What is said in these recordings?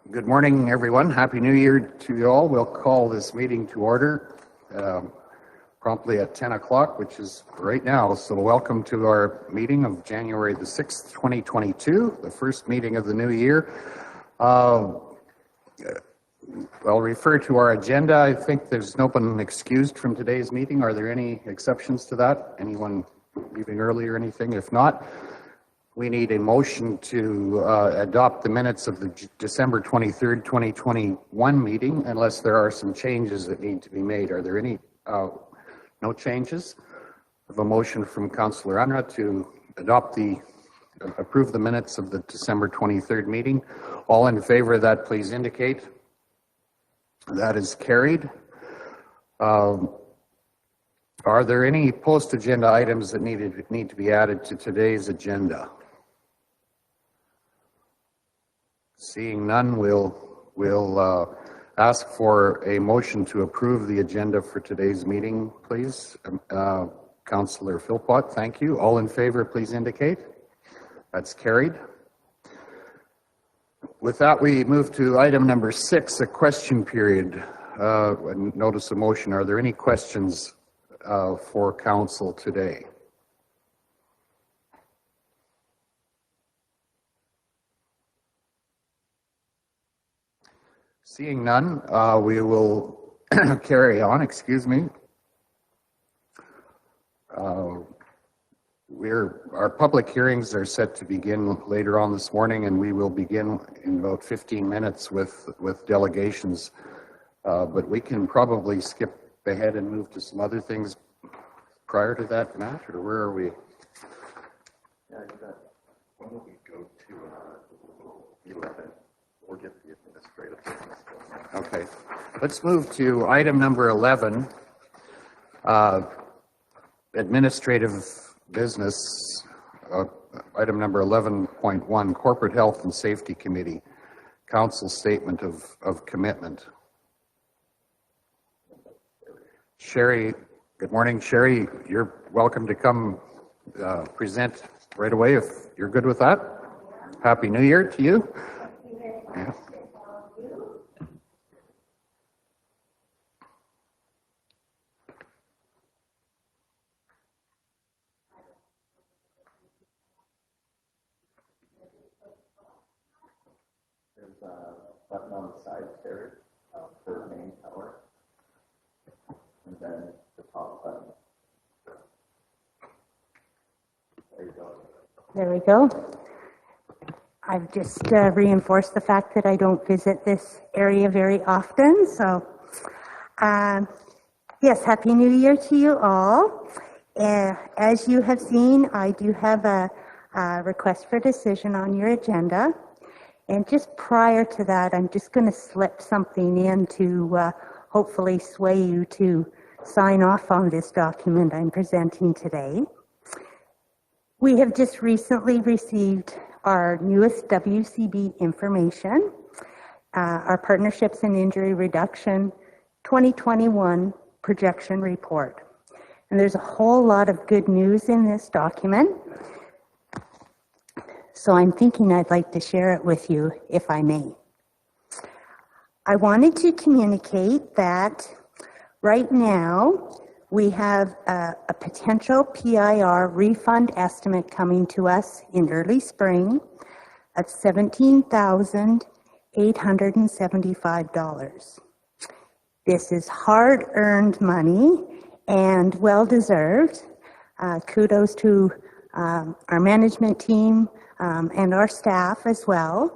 Good morning, everyone. Happy New Year to you all. We'll call this meeting to order promptly at 10 o'clock, which is right now. So welcome to our meeting of January the 6th, 2022, the first meeting of the new year. I'll refer to our agenda. I think there's no one excused from today's meeting. Are there any exceptions to that? Anyone leaving early or anything? If not, we need a motion to adopt the minutes of the December 23rd, 2021 meeting, unless there are some changes that need to be made. Are there any? No changes? I have a motion from Councillor R-RUR to approve the minutes of the December 23rd meeting. All in favor of that, please indicate. That is carried. Are there any post-agenda items that need to be added to today's agenda? Seeing none, we'll ask for a motion to approve the agenda for today's meeting, please. Councillor Philpott, thank you. All in favor, please indicate. That's carried. With that, we move to item number 6, a question period. Notice of motion. Are there any questions for council today? Seeing none, we will carry on. Excuse me. Our public hearings are set to begin later on this morning, and we will begin in about 15 minutes with delegations. But we can probably skip ahead and move to some other things prior to that, Matt, or where are we? Yeah, why don't we go to 11 or get the administrative business going? Okay, let's move to item number 11, administrative business, item number 11.1, Corporate Health and Safety Committee, Council Statement of Commitment. Sherry, good morning. Sherry, you're welcome to come present right away if you're good with that. Happy New Year to you. Yeah. There's a button on the side there for main power, and then the top button. There you go. There we go. I've just reinforced the fact that I don't visit this area very often. So, yes, Happy New Year to you all. As you have seen, I do have a request for decision on your agenda. And just prior to that, I'm just going to slip something in to hopefully sway you to sign off on this document I'm presenting today. We have just recently received our newest WCB information, our Partnerships and Injury Reduction 2021 projection report. And there's a whole lot of good news in this document. So I'm thinking I'd like to share it with you, if I may. I wanted to communicate that right now we have a potential PIR refund estimate coming to us in early spring of $17,875. This is hard-earned money and well-deserved. Kudos to our management team and our staff as well,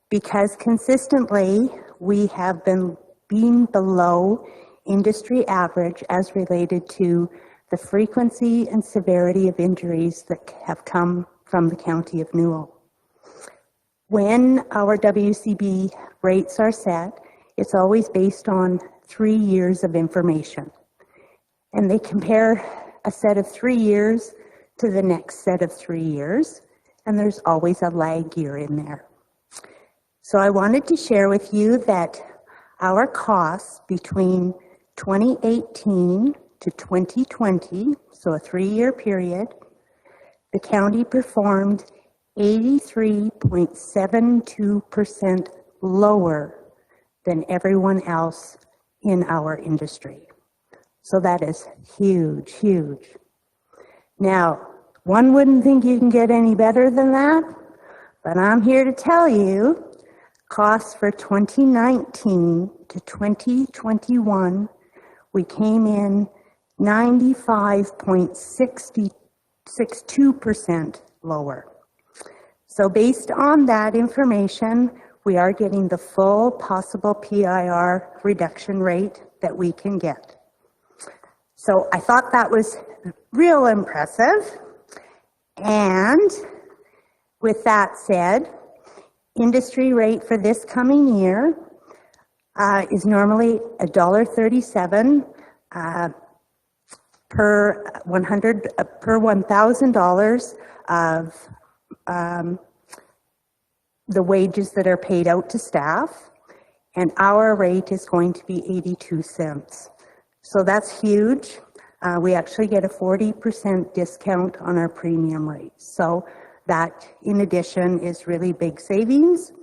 because consistently we have been being below industry average as related to the frequency and severity of injuries that have come from the County of Newell. When our WCB rates are set, it's always based on 3 years of information. And they compare a set of 3 years to the next set of 3 years, and there's always a lag year in there. So I wanted to share with you that our costs between 2018 to 2020, so a 3-year period, the county performed 83.72% lower than everyone else in our industry. So that is huge, huge. Now, one wouldn't think you can get any better than that, but I'm here to tell you, costs for 2019 to 2021, we came in 95.62% lower. So based on that information, we are getting the full possible PIR reduction rate that we can get. So I thought that was real impressive. And with that said, industry rate for this coming year is normally $1.37 per $1,000 of the wages that are paid out to staff, and our rate is going to be 82 cents. So that's huge. We actually get a 40% discount on our premium rate. So that, in addition, is really big savings,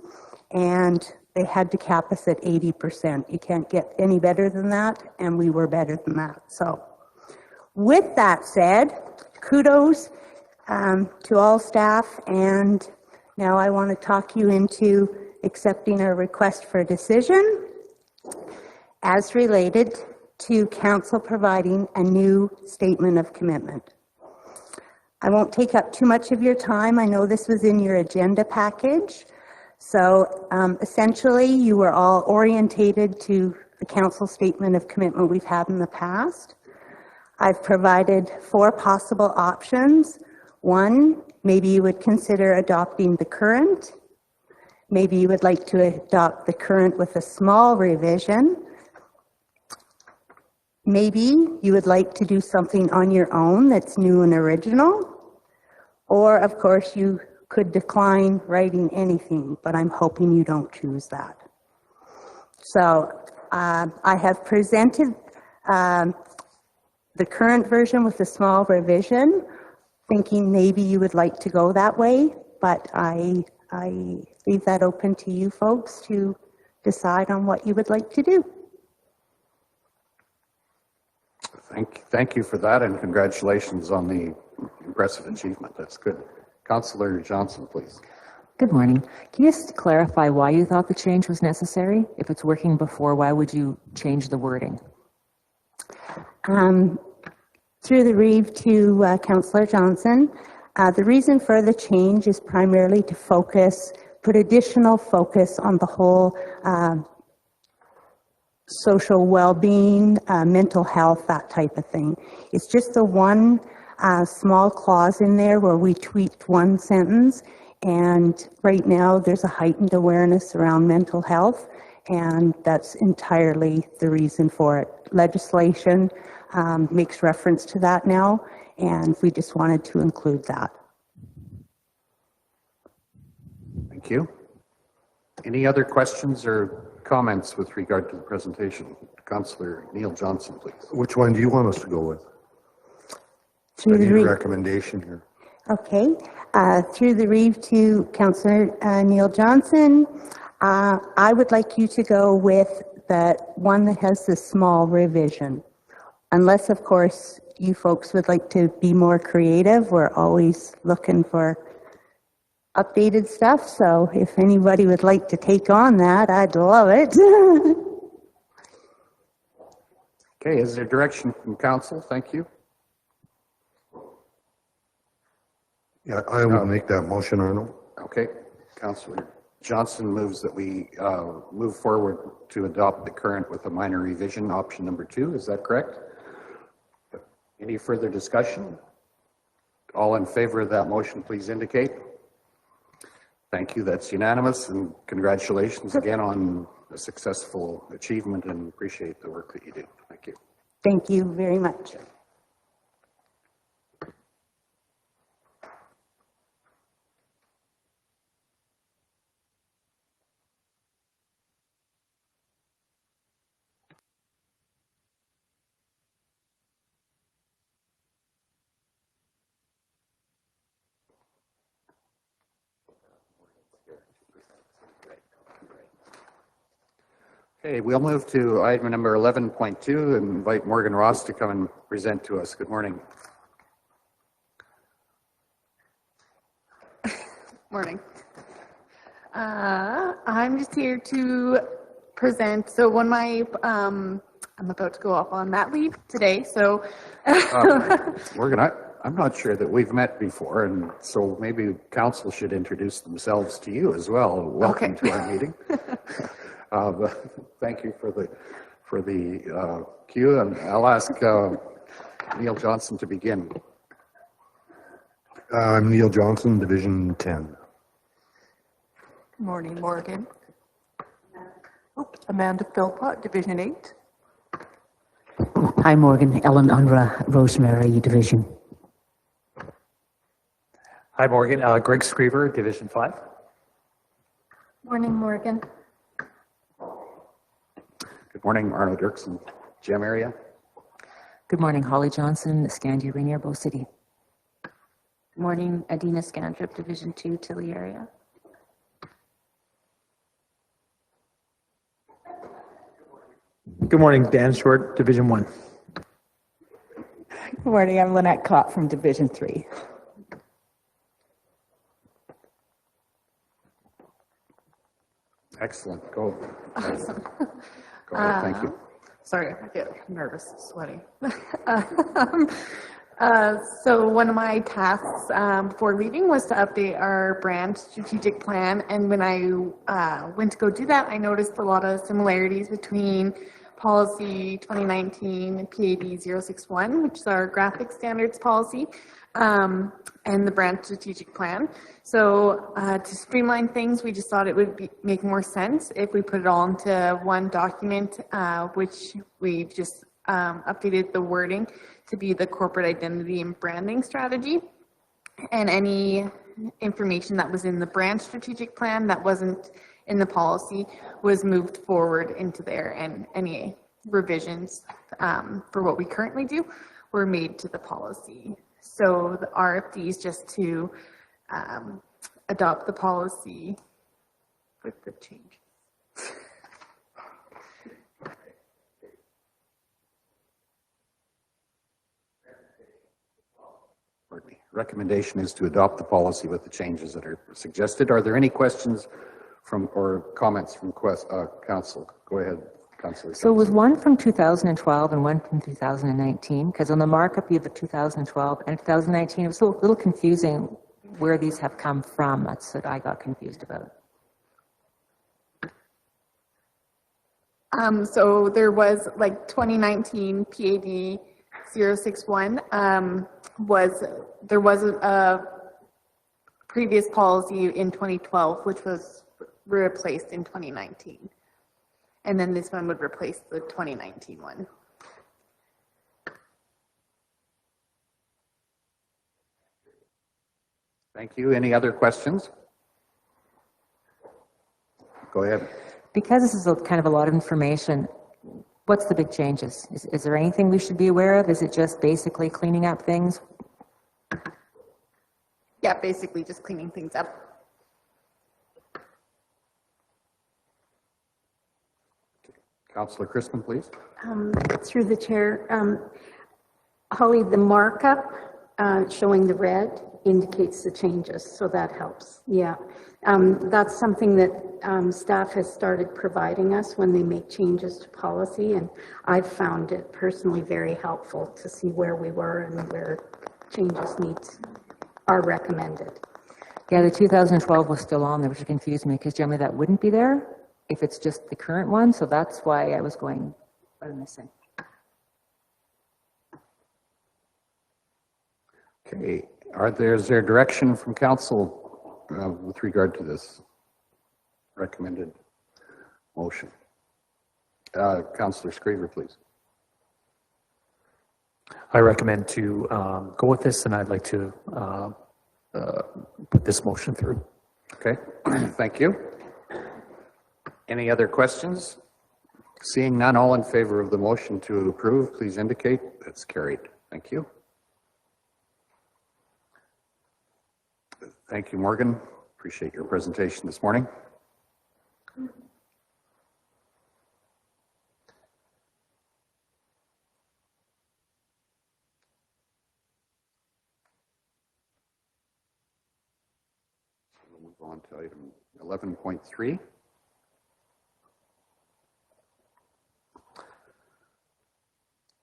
and they had to cap us at 80%. You can't get any better than that, and we were better than that. So with that said, kudos to all staff, and now I want to talk you into accepting our request for a decision as related to council providing a new statement of commitment. I won't take up too much of your time. I know this was in your agenda package. So essentially, you were all orientated to the council statement of commitment we've had in the past. I've provided 4 possible options. 1, maybe you would consider adopting the current. Maybe you would like to adopt the current with a small revision. Maybe you would like to do something on your own that's new and original. Or, of course, you could decline writing anything, but I'm hoping you don't choose that. So I have presented the current version with a small revision, thinking maybe you would like to go that way, but I leave that open to you folks to decide on what you would like to do. Thank you for that, and congratulations on the impressive achievement. That's good. Councillor Johnson, please. Good morning. Can you just clarify why you thought the change was necessary? If it's working before, why would you change the wording? Through the reeve to Councillor Johnson, the reason for the change is primarily to put additional focus on the whole social well-being, mental health, that type of thing. It's just the one small clause in there where we tweaked one sentence, and right now there's a heightened awareness around mental health, and that's entirely the reason for it. Legislation makes reference to that now, and we just wanted to include that. Thank you. Any other questions or comments with regard to the presentation? Councillor Neil Johnson, please. Which one do you want us to go with? Through I the need a reeve. recommendation here. Okay. Through the reeve to Councillor Neil Johnson, I would like you to go with the one that has the small revision. Unless, of course, you folks would like to be more creative. We're always looking for updated stuff, so if anybody would like to take on that, I'd love it. Okay, is there direction from council? Thank you. Yeah, I will make that motion, Arnold. Okay, Councillor Johnson moves that we move forward to adopt the current with a minor revision, option number 2. Is that correct? Any further discussion? All in favor of that motion, please indicate. Thank you. That's unanimous, and congratulations again on a successful achievement, and appreciate the work that you do. Thank you. Thank you very much. Okay, we'll move to item number 11.2 and invite Morgan Ross to come and present to us. Good morning. Morning. I'm just here to present. So when I'm about to go off on mat leave today. So Morgan, I'm not sure that we've met before, and so maybe council should introduce themselves to you as well. Welcome to our meeting. Thank you for the cue, and I'll ask Neil Johnson to begin. I'm Neil Johnson, Division 10. Good morning, Morgan. Amanda Philpott, Division 8. Hi, Morgan. Ellen Unra, Rosemary Division. Hi, Morgan. Greg Screever, Division 5. Morning, Morgan. Good morning, Arno Dirksen, Gem area. Good morning, Holly Johnson, Scandia Rainier, Bow City. Good morning, Adina Scandrip, Division 2, Tilly area. Good morning, Dan Short, Division 1. Good morning, I'm Lynette Cott from Division 3. Excellent. Go. awesome. Go ahead. Thank you. Sorry, I get nervous, sweaty. So one of my tasks before leaving was to update our brand strategic plan. And when I went to go do that, I noticed a lot of similarities between policy 2019 PAD 061, which is our graphic standards policy, and the brand strategic plan. So to streamline things, we just thought it would make more sense if we put it all into one document, which we've just updated the wording to be the corporate identity and branding strategy. And any information that was in the brand strategic plan that wasn't in the policy was moved forward into there, and any revisions for what we currently do were made to the policy. So the RFD is just to adopt the policy with the change. Recommendation is to adopt the policy with the changes that are suggested. Are there any questions from or comments from council? Go ahead, Councillor. So was one from 2012 and one from 2019? Because on the markup you have the 2012 and 2019, it was a little confusing where these have come from. That's what I got confused about. So there was like 2019 PAD 061 there was a previous policy in 2012 which was replaced in 2019, and then this one would replace the 2019 one. Thank you. Any other questions? Go ahead. Because this is kind of a lot of information, what's the big changes? Is there anything we should be aware of? Is it just basically cleaning up things? Yeah, basically just cleaning things up. Councillor Christensen, please. Through the chair, Holly, the markup showing the red indicates the changes, so that helps. Yeah, that's something that staff has started providing us when they make changes to policy, and I've found it personally very helpful to see where we were and where changes are recommended. Yeah, the 2012 was still on there, which confused me because generally that wouldn't be there if it's just the current one. So that's why I was going, what am I missing? Okay. Is there direction from council with regard to this recommended motion? Councillor Screever, please. I recommend to go with this, and I'd like to put this motion through. Okay, thank you. Any other questions? Seeing none, all in favor of the motion to approve, please indicate. That's carried. Thank you. Thank you, Morgan. Appreciate your presentation this morning. Go on to item 11.3.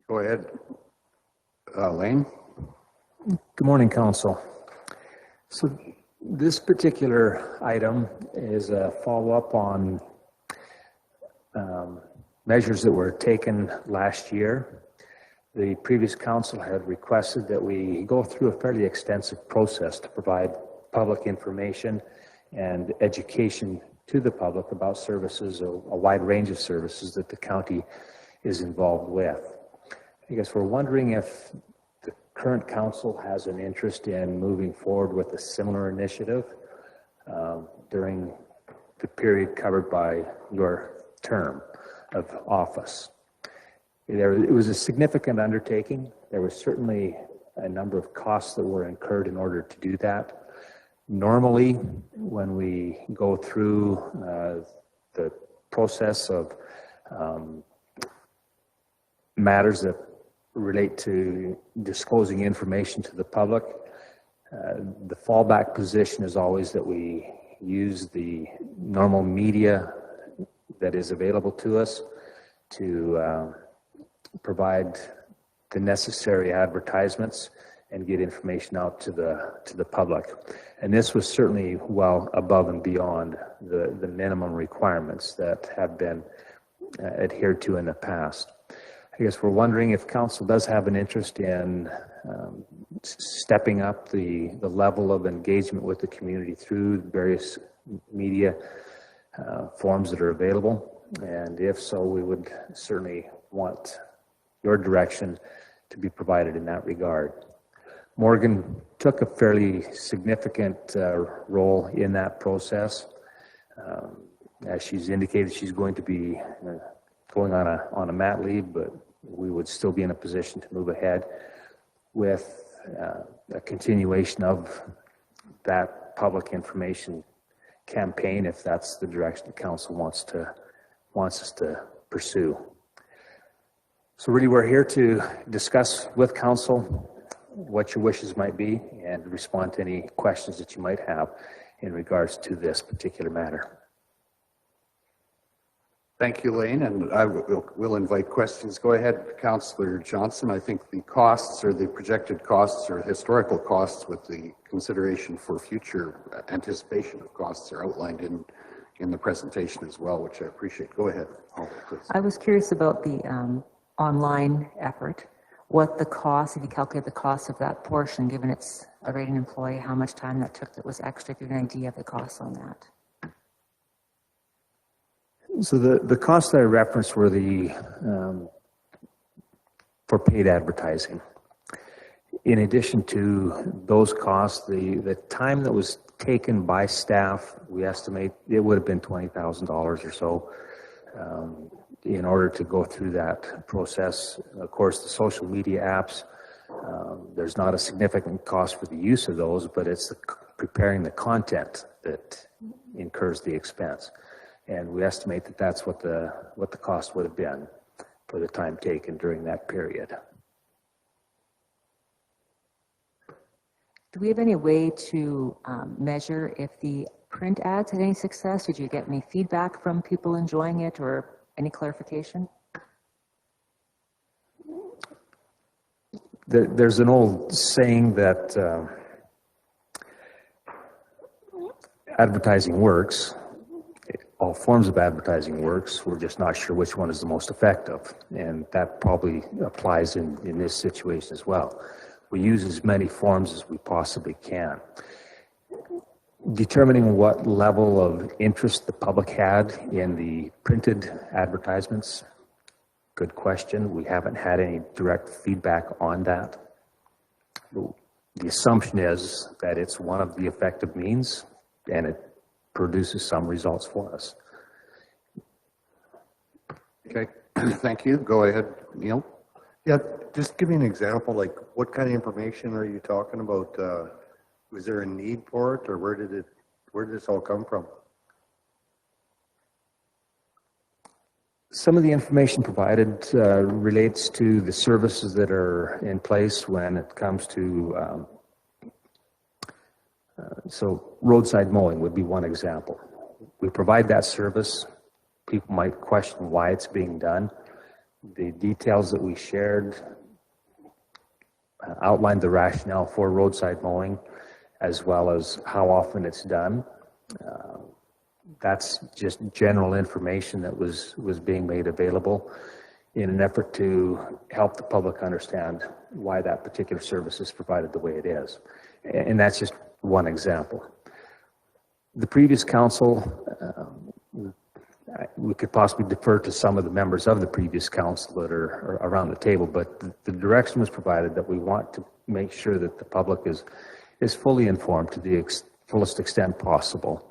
Go ahead, Lane. Good morning, Council. So this particular item is a follow-up on measures that were taken last year. The previous council had requested that we go through a fairly extensive process to provide public information and education to the public about services, a wide range of services that the county is involved with. I guess we're wondering if the current council has an interest in moving forward with a similar initiative during the period covered by your term of office. It was a significant undertaking. There was certainly a number of costs that were incurred in order to do that. Normally, when we go through the process of matters that relate to disclosing information to the public, the fallback position is always that we use the normal media that is available to us to provide the necessary advertisements and get information out to the public. And this was certainly well above and beyond the minimum requirements that have been adhered to in the past. I guess we're wondering if council does have an interest in stepping up the level of engagement with the community through various media forms that are available. And if so, we would certainly want your direction to be provided in that regard. Morgan took a fairly significant role in that process. As she's indicated, she's going to be going on a mat leave, but we would still be in a position to move ahead with a continuation of that public information campaign if that's the direction the council wants us to pursue. So really we're here to discuss with council what your wishes might be and respond to any questions that you might have in regards to this particular matter. Thank you, Lane, and I will invite questions. Go ahead, Councillor Johnson. I think the costs or the projected costs or historical costs with the consideration for future anticipation of costs are outlined in the presentation as well, which I appreciate. Go ahead, please. I was curious about the online effort, what the cost, if you calculate the cost of that portion, given it's a rating employee, how much time that took that was extra, give you an idea of the cost on that. So the costs that I referenced were the for paid advertising. In addition to those costs, the time that was taken by staff, we estimate it would have been $20,000 or so in order to go through that process. Of course, the social media apps, there's not a significant cost for the use of those, but it's preparing the content that incurs the expense. And we estimate that that's what the cost would have been for the time taken during that period. Do we have any way to measure if the print ads had any success? Did you get any feedback from people enjoying it or any clarification? There's an old saying that advertising works. All forms of advertising works. We're just not sure which one is the most effective. And that probably applies in this situation as well. We use as many forms as we possibly can. Determining what level of interest the public had in the printed advertisements, good question. We haven't had any direct feedback on that. The assumption is that it's one of the effective means and it produces some results for us. Okay, thank you. Go ahead, Neil. Yeah, just give me an example, like what kind of information are you talking about? Was there a need for it, or where did this all come from? Some of the information provided relates to the services that are in place when it comes to So roadside mowing would be one example. We provide that service. People might question why it's being done. The details that we shared outlined the rationale for roadside mowing, as well as how often it's done. That's just general information that was being made available in an effort to help the public understand why that particular service is provided the way it is. And that's just one example. The previous council, we could possibly defer to some of the members of the previous council that are around the table, but the direction was provided that we want to make sure that the public is fully informed to the fullest extent possible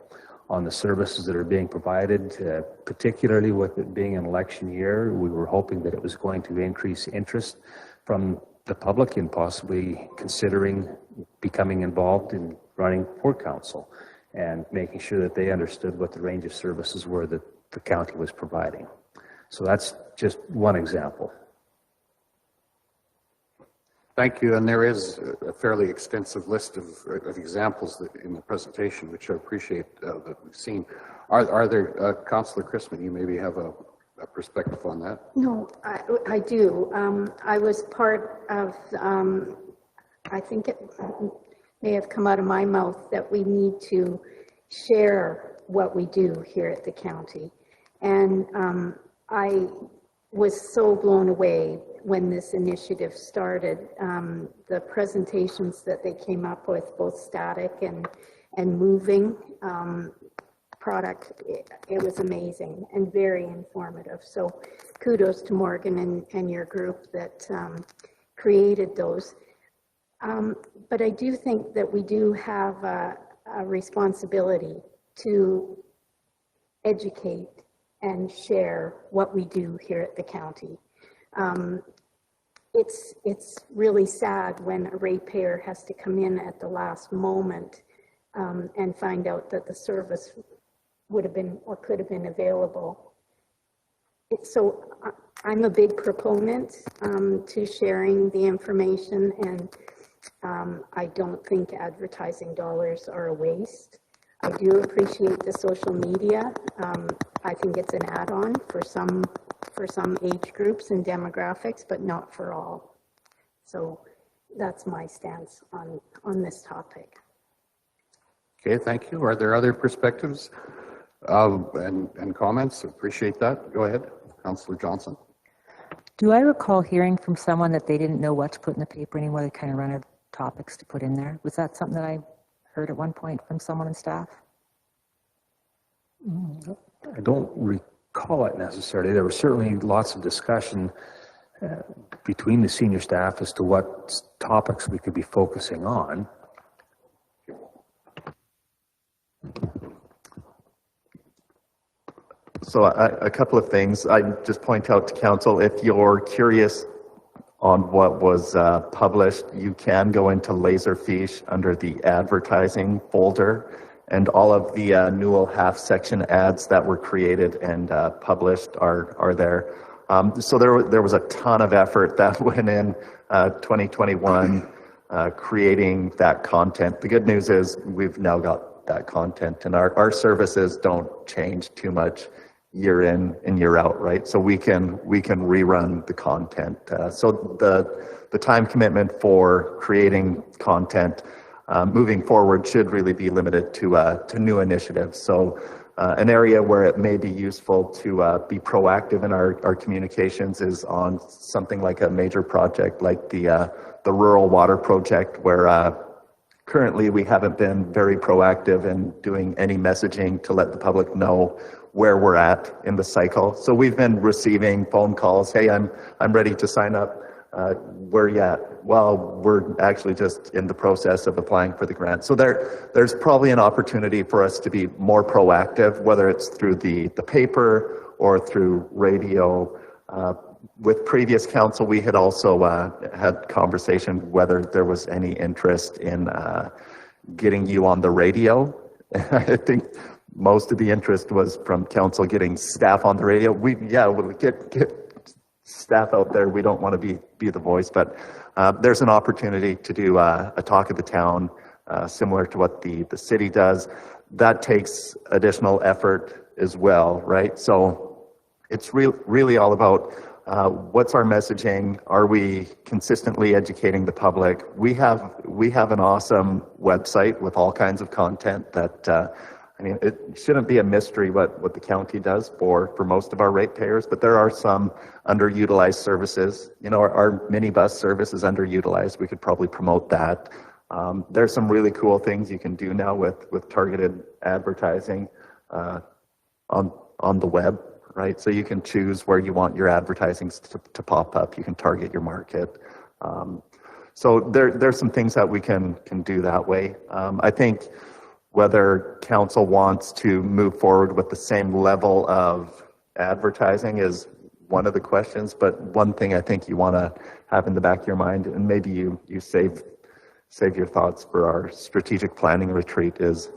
on the services that are being provided, particularly with it being an election year. We were hoping that it was going to increase interest from the public in possibly considering becoming involved in running for council and making sure that they understood what the range of services were that the county was providing. So that's just one example. Thank you, and there is a fairly extensive list of examples in the presentation, which I appreciate that we've seen. Are there, Councillor Christman, you maybe have a perspective on that? No, I do. I was part of, I think it may have come out of my mouth that we need to share what we do here at the county. And I was so blown away when this initiative started. The presentations that they came up with, both static and moving product, it was amazing and very informative. So kudos to Morgan and your group that created those. But I do think that we do have a responsibility to educate and share what we do here at the county. It's really sad when a ratepayer has to come in at the last moment and find out that the service would have been or could have been available. So I'm a big proponent to sharing the information, and I don't think advertising dollars are a waste. I do appreciate the social media. I think it's an add-on for some age groups and demographics, but not for all. So that's my stance on this topic. Okay, thank you. Are there other perspectives and comments? Appreciate that. Go ahead, Councillor Johnson. Do I recall hearing from someone that they didn't know what to put in the paper anymore? They kind of ran out of topics to put in there. Was that something that I heard at one point from someone in staff? I don't recall it necessarily. There was certainly lots of discussion between the senior staff as to what topics we could be focusing on. So a couple of things. I just point out to council, if you're curious on what was published, you can go into Laserfiche under the advertising folder, and all of the Newell half-section ads that were created and published are there. So there was a ton of effort that went in 2021 creating that content. The good news is we've now got that content, and our services don't change too much year in and year out, right? So we can rerun the content. So the time commitment for creating content moving forward should really be limited to new initiatives. So an area where it may be useful to be proactive in our communications is on something like a major project like the rural water project, where currently we haven't been very proactive in doing any messaging to let the public know where we're at in the cycle. So we've been receiving phone calls, hey, I'm ready to sign up. Where are you at? Well, we're actually just in the process of applying for the grant. So there's probably an opportunity for us to be more proactive, whether it's through the paper or through radio. With previous council, we had also had conversation whether there was any interest in getting you on the radio. I think most of the interest was from council getting staff on the radio. We'll get staff out there. We don't want to be the voice, but there's an opportunity to do a talk of the town similar to what the city does. That takes additional effort as well, right? So it's really all about what's our messaging? Are we consistently educating the public? We have an awesome website with all kinds of content that, I mean, it shouldn't be a mystery what the county does for most of our ratepayers, but there are some underutilized services. You know, our minibus service is underutilized. We could probably promote that. There's some really cool things you can do now with targeted advertising on the web, right? So you can choose where you want your advertising to pop up. You can target your market. So there's some things that we can do that way. I think whether council wants to move forward with the same level of advertising is one of the questions, but one thing I think you want to have in the back of your mind, and maybe you save your thoughts for our strategic planning retreat, is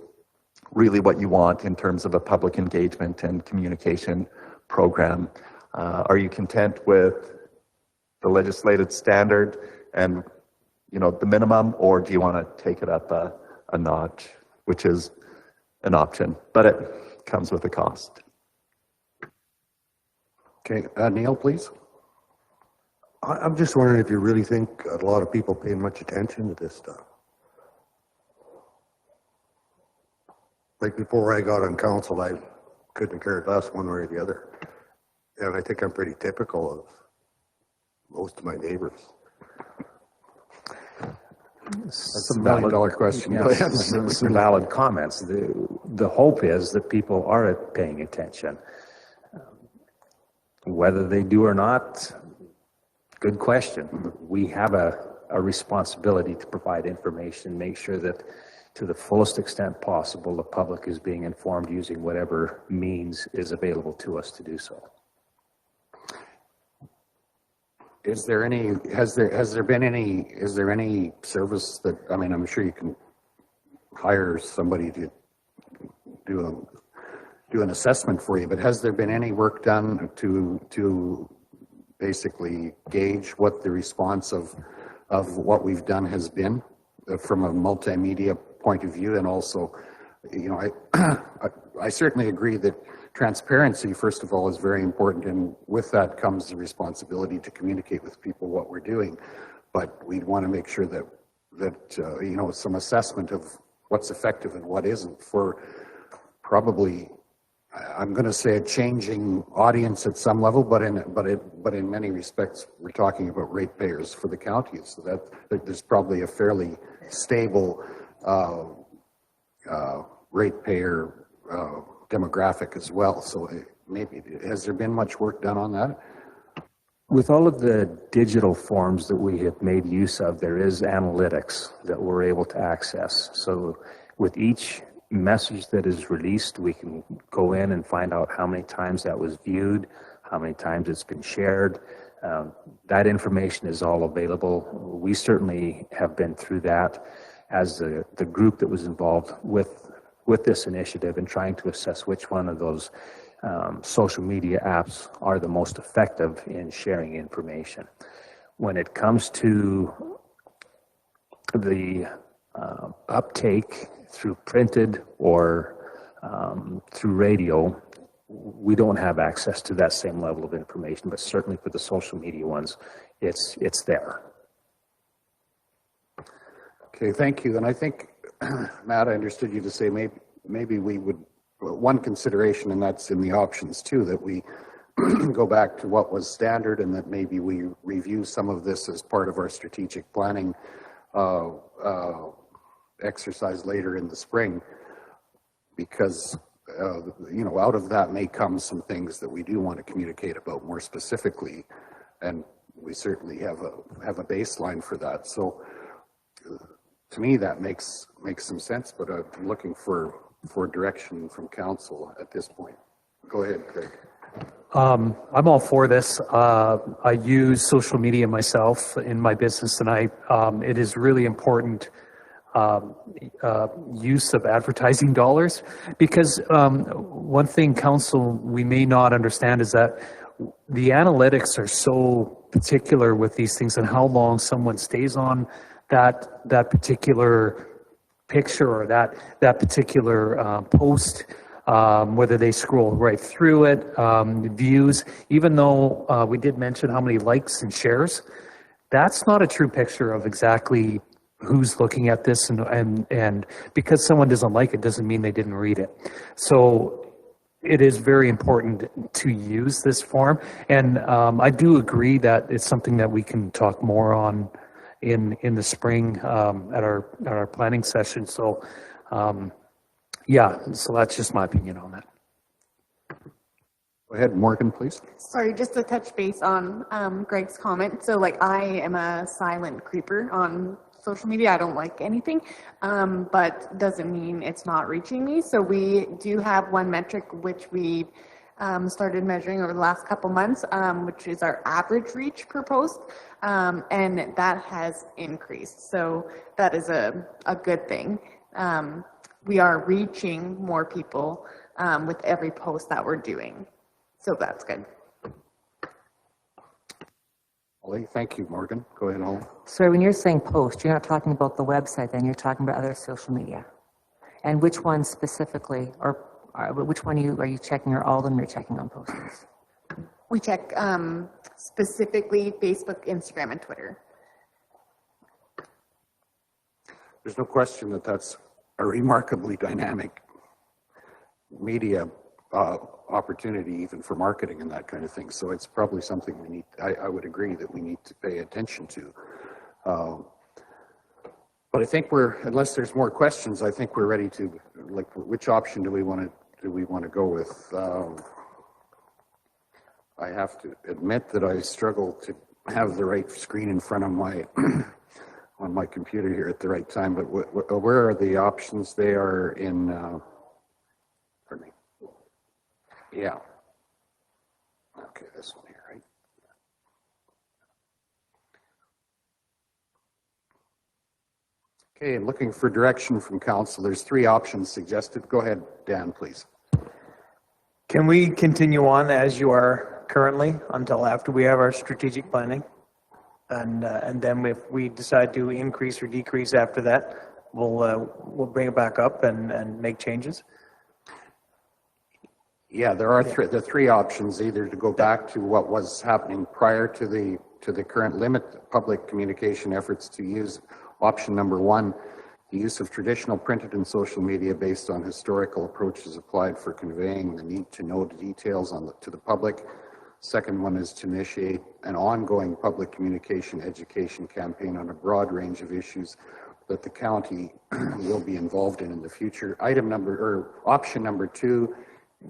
really what you want in terms of a public engagement and communication program. Are you content with the legislated standard and, you know, the minimum, or do you want to take it up a notch, which is an option, but it comes with a cost. Okay, Neil, please. I'm just wondering if you really think a lot of people pay much attention to this stuff. Like before I got on council, I couldn't care less one way or the other. And I think I'm pretty typical of most of my neighbors. That's $1 million question. Yeah, some valid comments. The hope is that people are paying attention. Whether they do or not, good question. We have a responsibility to provide information, make sure that to the fullest extent possible, the public is being informed using whatever means is available to us to do so. Is there any, has there been any service that, I mean, I'm sure you can hire somebody to do an assessment for you, but has there been any work done to basically gauge what the response of what we've done has been from a multimedia point of view? And also, you know, I certainly agree that transparency, first of all, is very important, and with that comes the responsibility to communicate with people what we're doing. But we want to make sure that you know, some assessment of what's effective and what isn't for probably, I'm going to say, a changing audience at some level, but in many respects, we're talking about ratepayers for the county, so that there's probably a fairly stable ratepayer demographic as well. So maybe, has there been much work done on that? With all of the digital forms that we have made use of, there is analytics that we're able to access. So with each message that is released, we can go in and find out how many times that was viewed, how many times it's been shared. That information is all available. We certainly have been through that as the group that was involved with this initiative and trying to assess which one of those social media apps are the most effective in sharing information. When it comes to the uptake through printed or through radio, we don't have access to that same level of information, but certainly for the social media ones, it's there. Okay, thank you. And I think, Matt, I understood you to say maybe we would, one consideration, and that's in the options too, that we go back to what was standard and that maybe we review some of this as part of our strategic planning exercise later in the spring, because you know, out of that may come some things that we do want to communicate about more specifically, and we certainly have a baseline for that. So to me, that makes some sense, but I'm looking for direction from council at this point. Go ahead, Craig. I'm all for this. I use social media myself in my business, and it is really important use of advertising dollars, because one thing council we may not understand is that the analytics are so particular with these things and how long someone stays on that particular picture or that particular post, whether they scroll right through it, views, even though we did mention how many likes and shares, that's not a true picture of exactly who's looking at this, and because someone doesn't like it doesn't mean they didn't read it. So it is very important to use this form, and I do agree that it's something that we can talk more on in the spring at our planning session. So yeah, so that's just my opinion on that. Go ahead, Morgan, please. Sorry, just to touch base on Greg's comment. So like I am a silent creeper on social media. I don't like anything, but doesn't mean it's not reaching me. So we do have one metric which we started measuring over the last couple months, which is our average reach per post, and that has increased. So that is a good thing. We are reaching more people with every post that we're doing. So that's good. Holly, thank you, Morgan. Go ahead, Holly. So when you're saying post, you're not talking about the website, then you're talking about other social media. And which one specifically, or which one are you checking, or all of them you're checking on postings? We check specifically Facebook, Instagram, and Twitter. There's no question that that's a remarkably dynamic media opportunity, even for marketing and that kind of thing. So it's probably something we need, I would agree that we need to pay attention to. But I think unless there's more questions, I think we're ready to, like, which option do we want to go with? I have to admit that I struggle to have the right screen in front of my on my computer here at the right time, but where are the options? They are in, pardon me. Yeah. Okay, this one here, right? Okay, I'm looking for direction from council. There's 3 options suggested. Go ahead, Dan, please. Can we continue on as you are currently until after we have our strategic planning? And then if we decide to increase or decrease after that, we'll bring it back up and make changes? Yeah, there are the 3 options, either to go back to what was happening prior to the current limit public communication efforts, to use option number 1, the use of traditional printed and social media based on historical approaches applied for conveying the need to know the details to the public. Second one is to initiate an ongoing public communication education campaign on a broad range of issues that the county will be involved in the future. Option number 2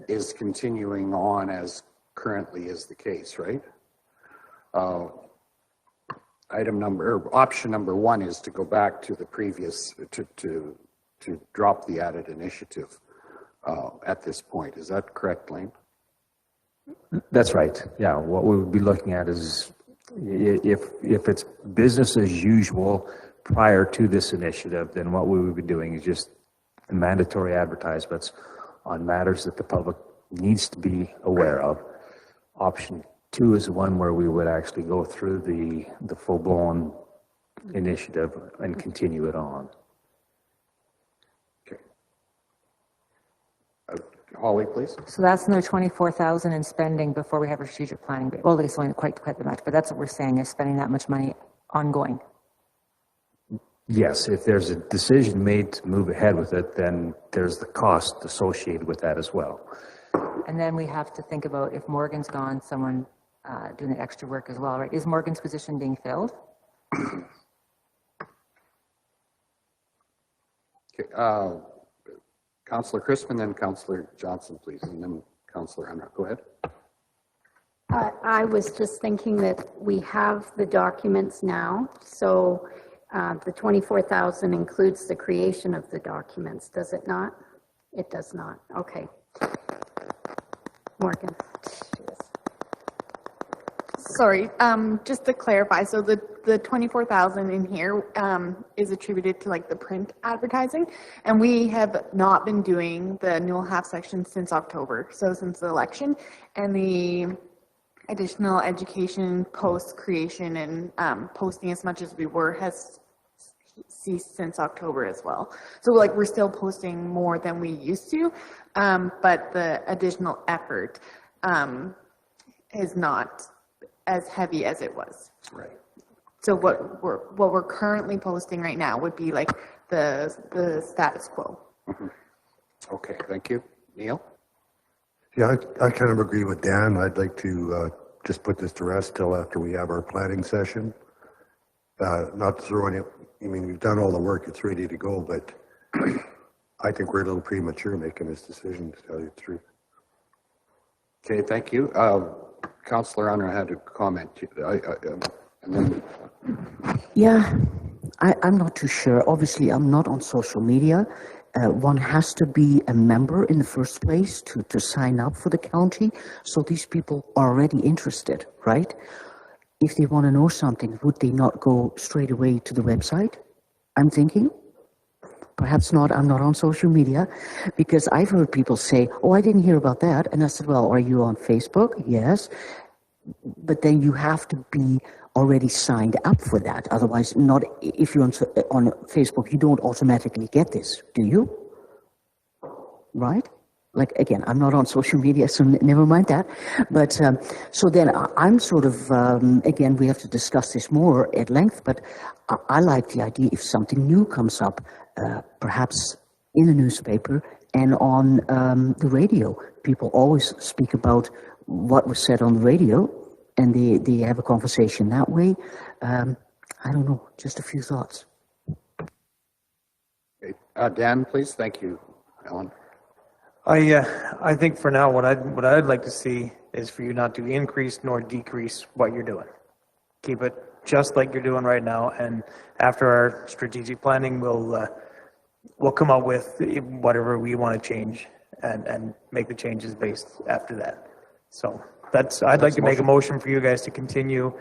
is continuing on as currently is the case, right? Option number 1 is to go back to the previous, to drop the added initiative at this point. Is that correct, Lane? That's right. Yeah, what we would be looking at is if it's business as usual prior to this initiative, then what we would be doing is just mandatory advertisements on matters that the public needs to be aware of. Option 2 is one where we would actually go through the full-blown initiative and continue it on. Okay. Holly, please. So that's another 24,000 in spending before we have our strategic planning. Well, it's only quite that much, but that's what we're saying, is spending that much money ongoing. Yes, if there's a decision made to move ahead with it, then there's the cost associated with that as well. And then we have to think about, if Morgan's gone, someone doing the extra work as well, right? Is Morgan's position being filled? Okay, Councillor Christensen, then Councillor Johnson, please, and then Councillor Unruh. Go ahead. I was just thinking that we have the documents now, so the 24,000 includes the creation of the documents, does it not? It does not. Okay. Morgan. Sorry, just to clarify, so the 24,000 in here is attributed to like the print advertising, and we have not been doing the Newell half section since October, so since the election, and the additional education post creation and posting as much as we were ceased since October as well. So like we're still posting more than we used to, but the additional effort is not as heavy as it was. Right. So what we're currently posting right now would be like the status quo. Mm-hmm. Okay, thank you. Neil? Yeah, I kind of agree with Dan. I'd like to just put this to rest till after we have our planning session. Not throwing it, I mean, we've done all the work, it's ready to go, but I think we're a little premature making this decision, to tell you the truth. Okay, thank you. Councillor Unruh had a comment. And then Yeah, I'm not too sure. Obviously, I'm not on social media. One has to be a member in the first place to sign up for the county. So these people are already interested, right? If they want to know something, would they not go straight away to the website? I'm thinking. Perhaps not. I'm not on social media, because I've heard people say, oh, I didn't hear about that. And I said, well, are you on Facebook? Yes. But then you have to be already signed up for that. Otherwise, not if you're on Facebook, you don't automatically get this, do you? Right? Like, again, I'm not on social media, so never mind that. But so then I'm sort of, again, we have to discuss this more at length, but I like the idea if something new comes up, perhaps in the newspaper and on the radio. People always speak about what was said on the radio, and they have a conversation that way. I don't know, just a few thoughts. okay. Dan, please. Thank you, Ellen. I think for now, what I'd like to see is for you not to increase nor decrease what you're doing. Keep it just like you're doing right now, and after our strategic planning, we'll come up with whatever we want to change and make the changes based after that. So I'd like to make a motion for you guys to continue.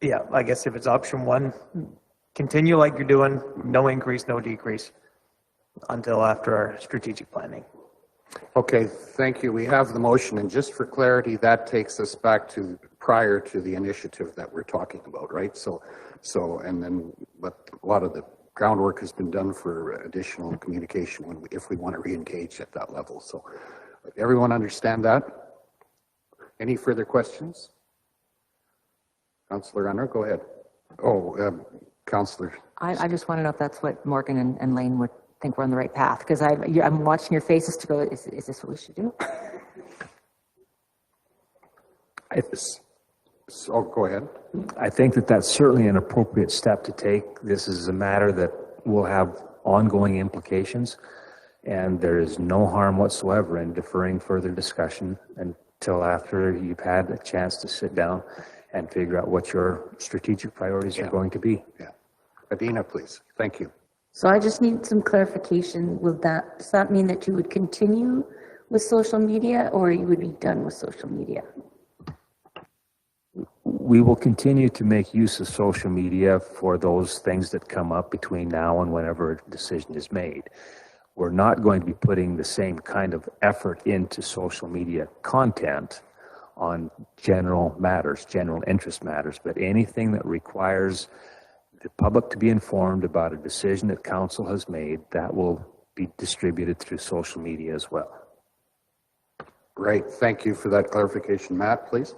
Yeah, I guess if it's option one, continue like you're doing, no increase, no decrease until after our strategic planning. Okay, thank you. We have the motion, and just for clarity, that takes us back to prior to the initiative that we're talking about, right? So, and then, but a lot of the groundwork has been done for additional communication if we want to re-engage at that level. So, everyone understand that? Any further questions? Councillor Unruh, go ahead. Oh, Councillor. I just want to know if that's what Morgan and Lane would think we're on the right path, because I'm watching your faces to go, is this what we should do? So go ahead. I think that that's certainly an appropriate step to take. This is a matter that will have ongoing implications, and there is no harm whatsoever in deferring further discussion until after you've had a chance to sit down and figure out what your strategic priorities are going to be. Yeah. Adina, please. Thank you. So I just need some clarification. Does that mean that you would continue with social media, or you would be done with social media? We will continue to make use of social media for those things that come up between now and whenever a decision is made. We're not going to be putting the same kind of effort into social media content on general matters, general interest matters, but anything that requires the public to be informed about a decision that council has made, that will be distributed through social media as well. Right. Thank you for that clarification. Matt, please.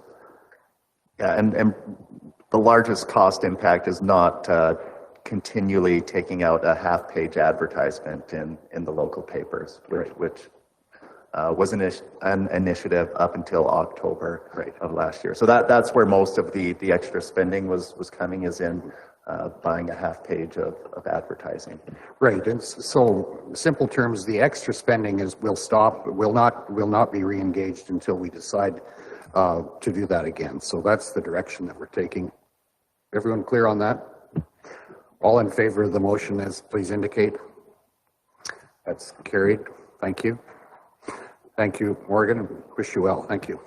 Yeah, and the largest cost impact is not continually taking out a half-page advertisement in the local papers, which was an initiative up until October of last year. So that's where most of the extra spending was coming, is in buying a half page of advertising. Right, and so simple terms, the extra spending will not be re-engaged until we decide to do that again. So that's the direction that we're taking. Everyone clear on that? All in favor of the motion, please indicate. That's carried. Thank you. Thank you, Morgan. Wish you well. Thank you.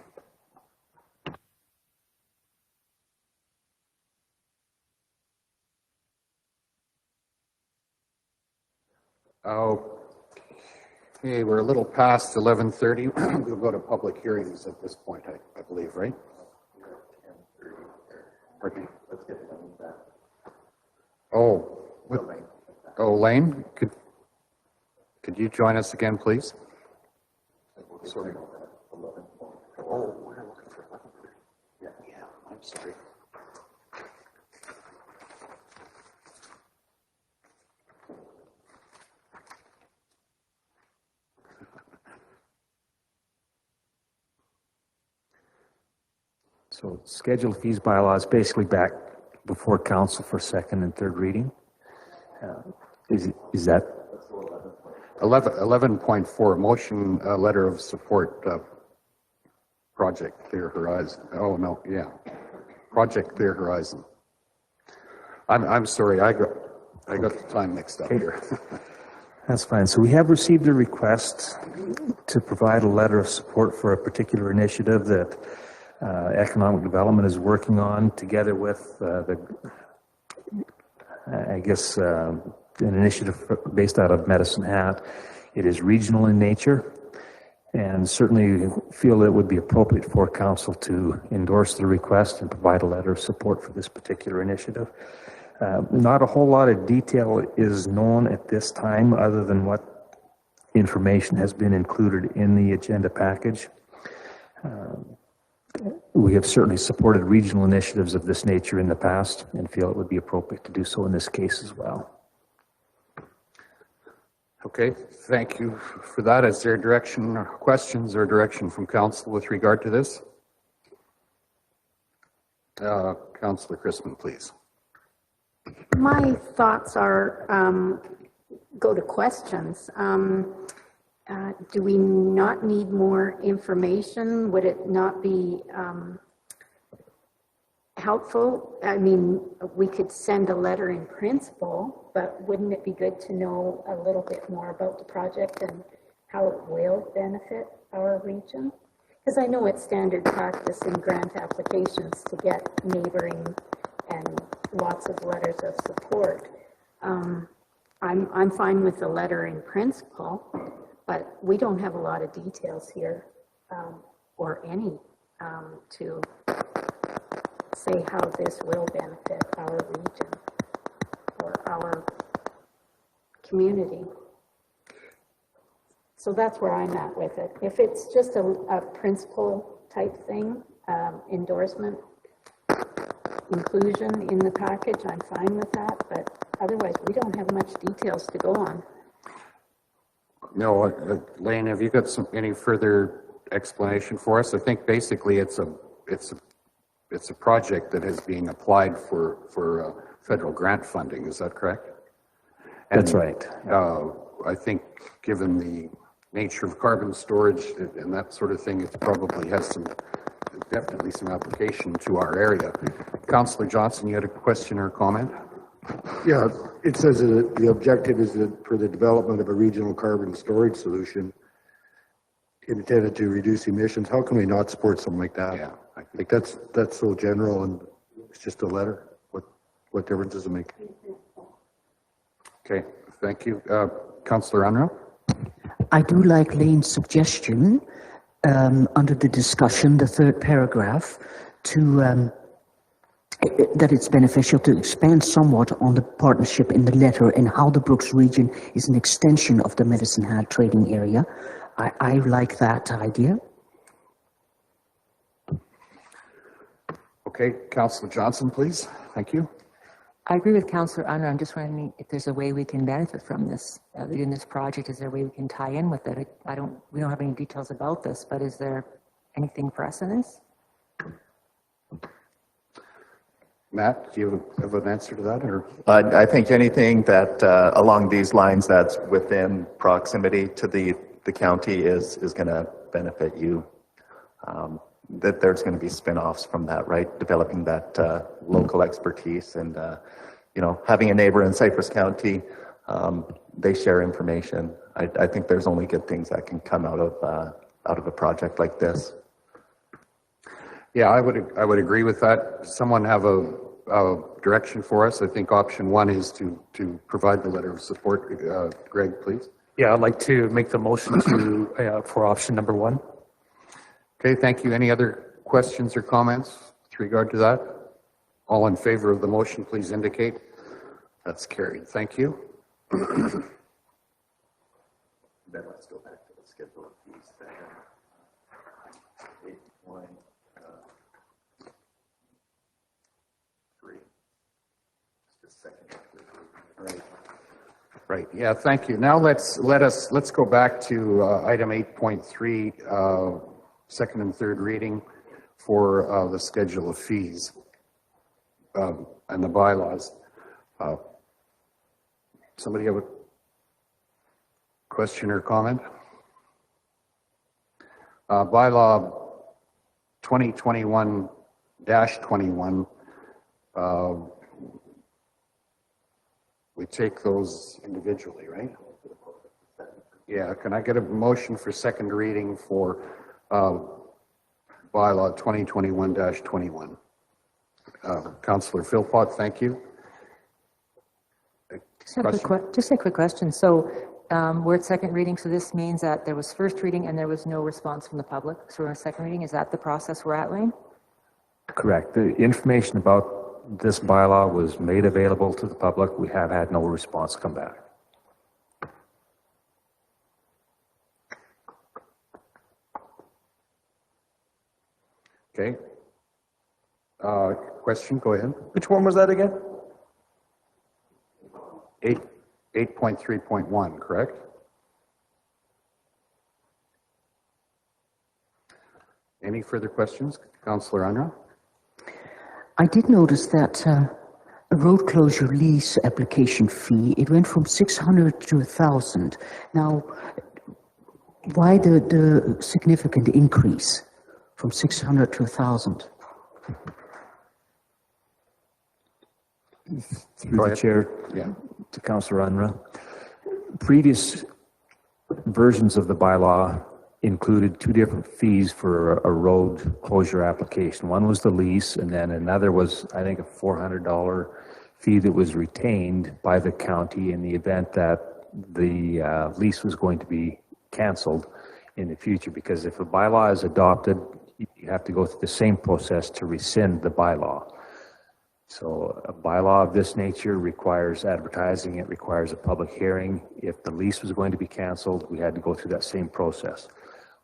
Okay, we're a little past 11:30. We'll go to public hearings at this point, I believe, right? Pardon me. Let's get that. Oh, Elaine, could you join us again, please? Sorry. Oh, we're looking for 11. Yeah, I'm sorry. So scheduled fees bylaw is basically back before council for second and third reading. Is that? 11.4, motion letter of support, Project Clear Horizon. Oh, no, yeah. Project Clear Horizon. I'm sorry, I got the time mixed up here. That's fine. So we have received a request to provide a letter of support for a particular initiative that economic development is working on together with an initiative based out of Medicine Hat. It is regional in nature, and certainly feel it would be appropriate for council to endorse the request and provide a letter of support for this particular initiative. Not a whole lot of detail is known at this time other than what information has been included in the agenda package. We have certainly supported regional initiatives of this nature in the past and feel it would be appropriate to do so in this case as well. Okay, thank you for that. Is there direction or questions or direction from council with regard to this? Councillor Christensen, please. My thoughts are, go to questions. Do we not need more information? Would it not be helpful? I mean, we could send a letter in principle, but wouldn't it be good to know a little bit more about the project and how it will benefit our region? Because I know it's standard practice in grant applications to get neighboring and lots of letters of support. I'm fine with the letter in principle, but we don't have a lot of details here, or any, to say how this will benefit our region or our community. So that's where I'm at with it. If it's just a principle type thing, endorsement, inclusion in the package, I'm fine with that, but otherwise we don't have much details to go on. No, Lane, have you got any further explanation for us? I think basically it's a project that is being applied for federal grant funding. Is that correct? And, that's right. I think given the nature of carbon storage and that sort of thing, it probably has definitely some application to our area. Councillor Johnson, you had a question or comment? Yeah, it says that the objective is for the development of a regional carbon storage solution intended to reduce emissions. How can we not support something like that? Yeah, I think that's so general and it's just a letter. What difference does it make? Okay, thank you. Councillor R-RUR? I do like Lane's suggestion under the discussion, the third paragraph, to that it's beneficial to expand somewhat on the partnership in the letter and how the Brooks region is an extension of the Medicine Hat trading area. I like that idea. Okay, Councillor Johnson, please. Thank you. I agree with Councillor R-RUR. I'm just wondering if there's a way we can benefit from this, in this project. Is there a way we can tie in with it? We don't have any details about this, but is there anything for us in this? Matt, do you have an answer to that? Or I think anything that along these lines that's within proximity to the county is going to benefit you. That there's going to be spin-offs from that, right? Developing that local expertise and having a neighbor in Cypress County, they share information. I think there's only good things that can come out of a project like this. Yeah, I would agree with that. Does someone have a direction for us? I think option one is to provide the letter of support. Greg, please. Yeah, I'd like to make the motion to for option number one. Okay, thank you. Any other questions or comments with regard to that? All in favor of the motion, please indicate. That's carried. Thank you. Then let's go back to the schedule of fees. 8.3. Just a second. Right. Right. Yeah. Thank you. Now let's go back to item 8.3, second and third reading for the schedule of fees and the bylaws. Somebody have a question or comment? Bylaw 2021-21. We take those individually, right? Yeah, can I get a motion for second reading for Bylaw 2021-21? Councillor Philpott, thank you. Just a quick question. So we're at second reading, so this means that there was first reading and there was no response from the public. So we're in second reading. Is that the process we're at, Lane? Correct. The information about this bylaw was made available to the public. We have had no response come back. Okay. Question, go ahead. Which one was that again? 8.3.1, correct? Any further questions? Councillor Unruh? I did notice that a road closure lease application fee, it went from 600 to 1,000. Now, why the significant increase from 600 to 1,000? Through the chair, yeah, to Councillor Unruh. Previous versions of the bylaw included two different fees for a road closure application. One was the lease, and then another was, I think, a $400 fee that was retained by the county in the event that the lease was going to be canceled in the future. Because if a bylaw is adopted, you have to go through the same process to rescind the bylaw. So a bylaw of this nature requires advertising, it requires a public hearing. If the lease was going to be canceled, we had to go through that same process.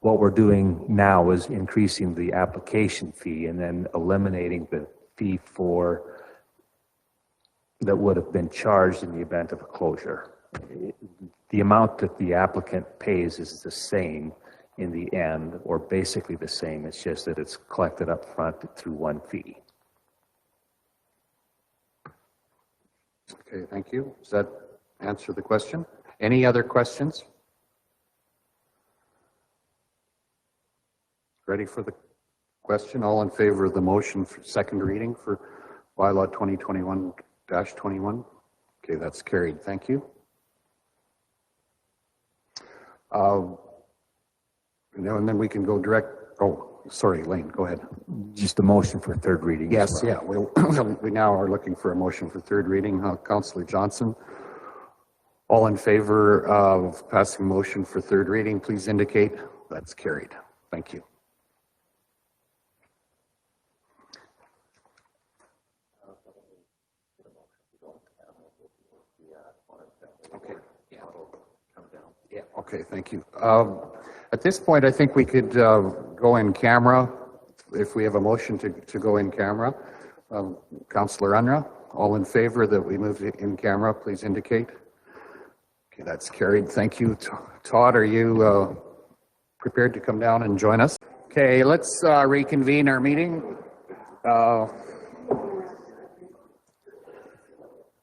What we're doing now is increasing the application fee and then eliminating the fee that would have been charged in the event of a closure. The amount that the applicant pays is the same in the end, or basically the same. It's just that it's collected up front through one fee. Okay, thank you. Does that answer the question? Any other questions? Ready for the question? All in favor of the motion for second reading for Bylaw 2021-21? Okay, that's carried. Thank you. And then we can go direct. Oh, sorry, Lane, go ahead. Just a motion for third reading. Yes, well. yeah. We now are looking for a motion for third reading. Councillor Johnson, all in favor of passing motion for third reading, please indicate. That's carried. Thank you. Okay. Yeah. Okay. Thank you. At this point, I think we could go in camera if we have a motion to go in camera. Councillor Unruh, all in favor that we move in camera, please indicate. Okay, that's carried. Thank you. Todd, are you prepared to come down and join us? Okay, let's reconvene our meeting. I'm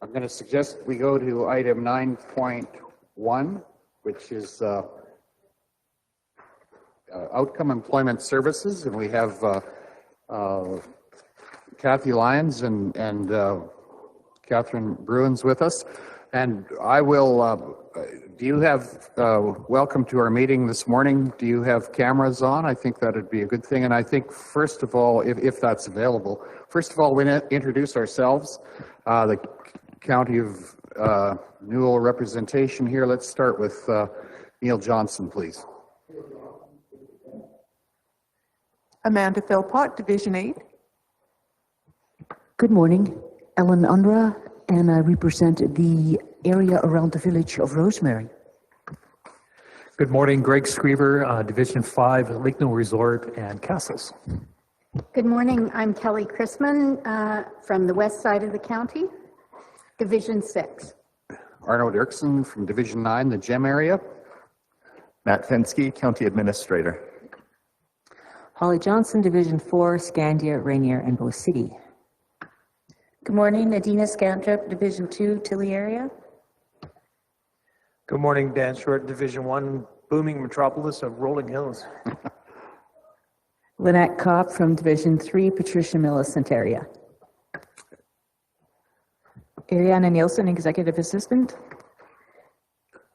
going to suggest we go to item 9.1, which is outcome employment services, and we have Kathy Lyons and Catherine Bruins with us. And I will, do you have, welcome to our meeting this morning. Do you have cameras on? I think that would be a good thing. And I think, first of all, if that's available, first of all, we introduce ourselves, the County of Newell representation here. Let's start with Neil Johnson, please. Amanda Philpott, Division 8. Good morning, Ellen Unruh, and I represent the area around the village of Rosemary. Good morning, Greg Screever, Division 5, Lake No Resort and Castles. Good morning, I'm Kelly Chrisman from the west side of the county, Division 6. Arno Dirksen from Division 9, the GEM area. Matt Fensky, County Administrator. Holly Johnson, Division 4, Scandia, Rainier, and Bow City. Good morning, Nadina Scantrup, Division 2, Tilly area. Good morning, Dan Short, Division 1, booming metropolis of Rolling Hills. Lynette Kopp from Division 3, Patricia Millicent area. Ariana Nielsen, Executive Assistant.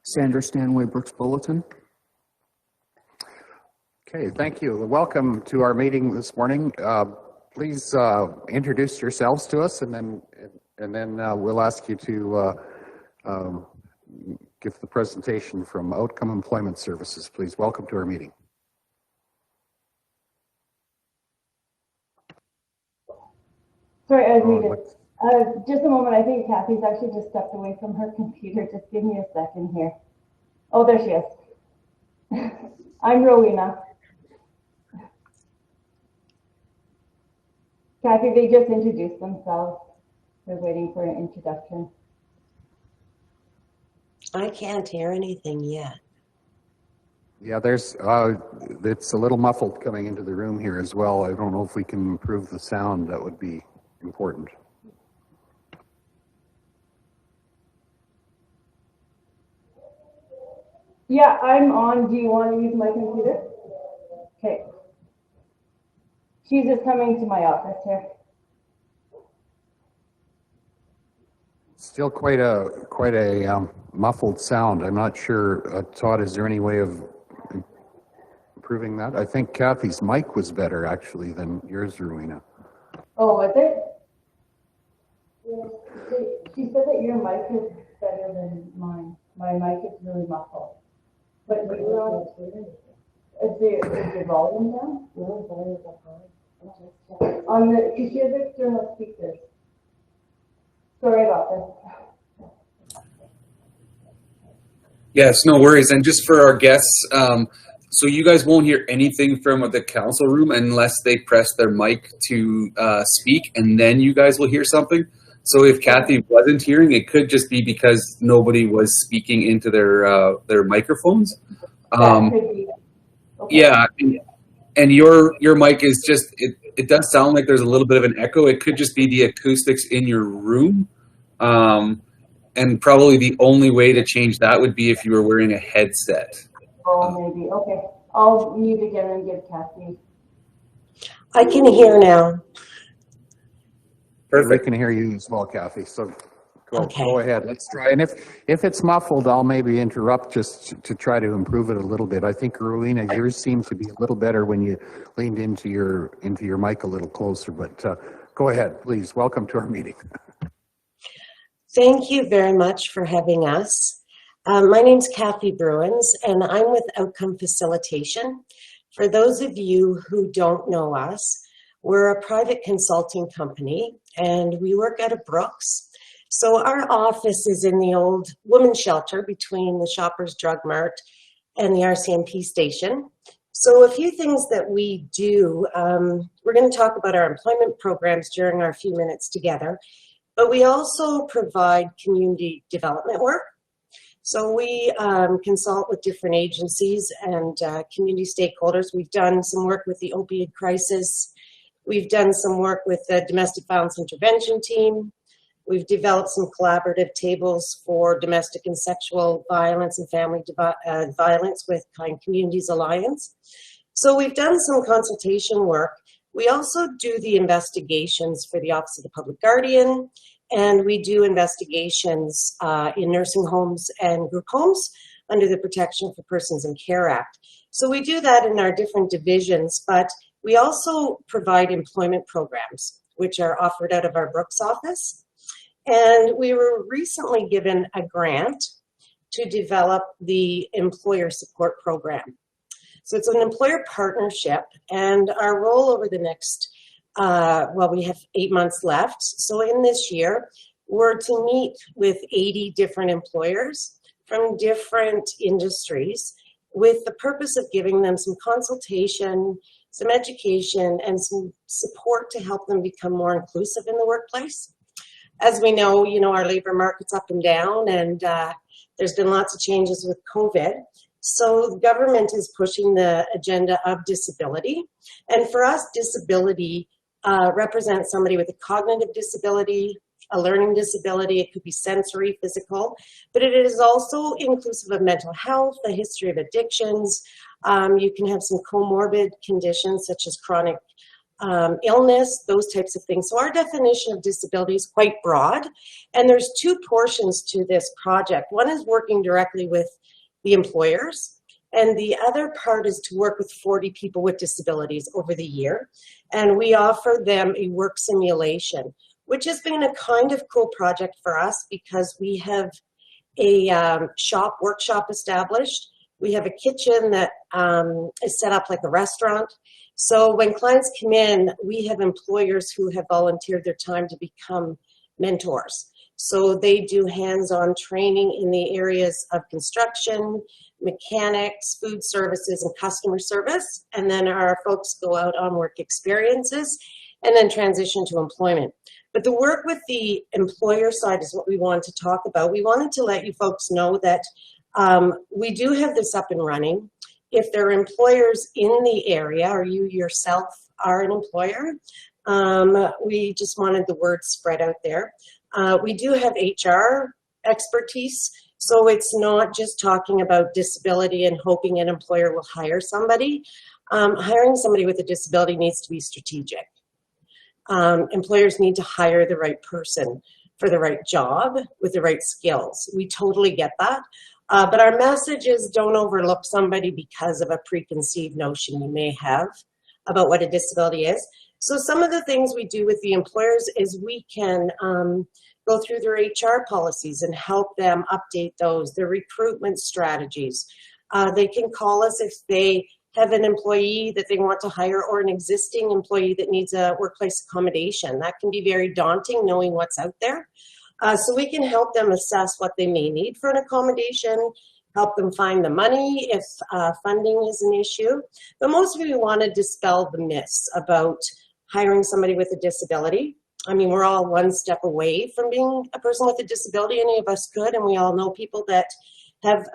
Sandra Stanway, Brooks Bulletin. Okay, thank you. Welcome to our meeting this morning. Please introduce yourselves to us, and then we'll ask you to give the presentation from Outcome Employment Services. Please welcome to our meeting. Sorry, I was muted. Just a moment. I think Kathy's actually just stepped away from her computer. Just give me a second here. Oh, there she is. I'm Rowena. Kathy, they just introduced themselves. They're waiting for an introduction. I can't hear anything yet. Yeah, there's, it's a little muffled coming into the room here as well. I don't know if we can improve the sound. That would be important. Yeah, I'm on. Do you want to use my computer? Okay. She's just coming to my office here. Still quite a muffled sound. I'm not sure, Todd, is there any way of improving that? I think Kathy's mic was better actually than yours, Rowena. Oh, was it? She said that your mic is better than mine. My mic is really muffled. But you're on. Is the volume down? No, the volume is up high. On the, you hear the external speakers. Sorry about this. Yes, no worries. And just for our guests, so you guys won't hear anything from the council room unless they press their mic to speak, and then you guys will hear something. So if Kathy wasn't hearing, it could just be because nobody was speaking into their microphones. Okay. Yeah, and your mic is just, it does sound like there's a little bit of an echo. It could just be the acoustics in your room. And probably the only way to change that would be if you were wearing a headset. Oh, maybe. Okay. I'll mute again and give Kathy. I can hear now. Perfect. We can hear you as well, Kathy. So go ahead. Let's try. And if it's muffled, I'll maybe interrupt just to try to improve it a little bit. I think, Rowena, yours seemed to be a little better when you leaned into your mic a little closer. But go ahead, please. Welcome to our meeting. Thank you very much for having us. My name's Kathy Bruins, and I'm with Outcome Facilitation. For those of you who don't know us, we're a private consulting company, and we work out of Brooks. So our office is in the old women's shelter between the Shoppers Drug Mart and the RCMP station. So a few things that we do, we're going to talk about our employment programs during our few minutes together, but we also provide community development work. So we consult with different agencies and community stakeholders. We've done some work with the opioid crisis. We've done some work with the domestic violence intervention team. We've developed some collaborative tables for domestic and sexual violence and family violence with Kind Communities Alliance. So we've done some consultation work. We also do the investigations for the Office of the Public Guardian, and we do investigations in nursing homes and group homes under the Protection for Persons in Care Act. So we do that in our different divisions, but we also provide employment programs, which are offered out of our Brooks office. And we were recently given a grant to develop the employer support program. So it's an employer partnership, and our role over the next, well, we have 8 months left. So in this year, were to meet with 80 different employers from different industries with the purpose of giving them some consultation, some education, and some support to help them become more inclusive in the workplace. As we know, our labor market's up and down, and there's been lots of changes with COVID. So the government is pushing the agenda of disability. And for us, disability represents somebody with a cognitive disability, a learning disability. It could be sensory, physical, but it is also inclusive of mental health, a history of addictions. You can have some comorbid conditions such as chronic illness, those types of things. So our definition of disability is quite broad, and there's two portions to this project. One is working directly with the employers, and the other part is to work with 40 people with disabilities over the year, and we offer them a work simulation, which has been a kind of cool project for us because we have a workshop established. We have a kitchen that is set up like a restaurant. So when clients come in, we have employers who have volunteered their time to become mentors. So they do hands-on training in the areas of construction, mechanics, food services, and customer service. And then our folks go out on work experiences and then transition to employment. But the work with the employer side is what we want to talk about. We wanted to let you folks know that we do have this up and running. If there are employers in the area, or you yourself are an employer, we just wanted the word spread out there. We do have HR expertise, so it's not just talking about disability and hoping an employer will hire somebody. Hiring somebody with a disability needs to be strategic. Employers need to hire the right person for the right job with the right skills. We totally get that. But our message is don't overlook somebody because of a preconceived notion you may have about what a disability is. So some of the things we do with the employers is we can go through their HR policies and help them update those, their recruitment strategies. They can call us if they have an employee that they want to hire or an existing employee that needs a workplace accommodation. That can be very daunting knowing what's out there. So we can help them assess what they may need for an accommodation, help them find the money if funding is an issue. But mostly we want to dispel the myths about hiring somebody with a disability. I mean, we're all one step away from being a person with a disability. Any of us could, and we all know people that have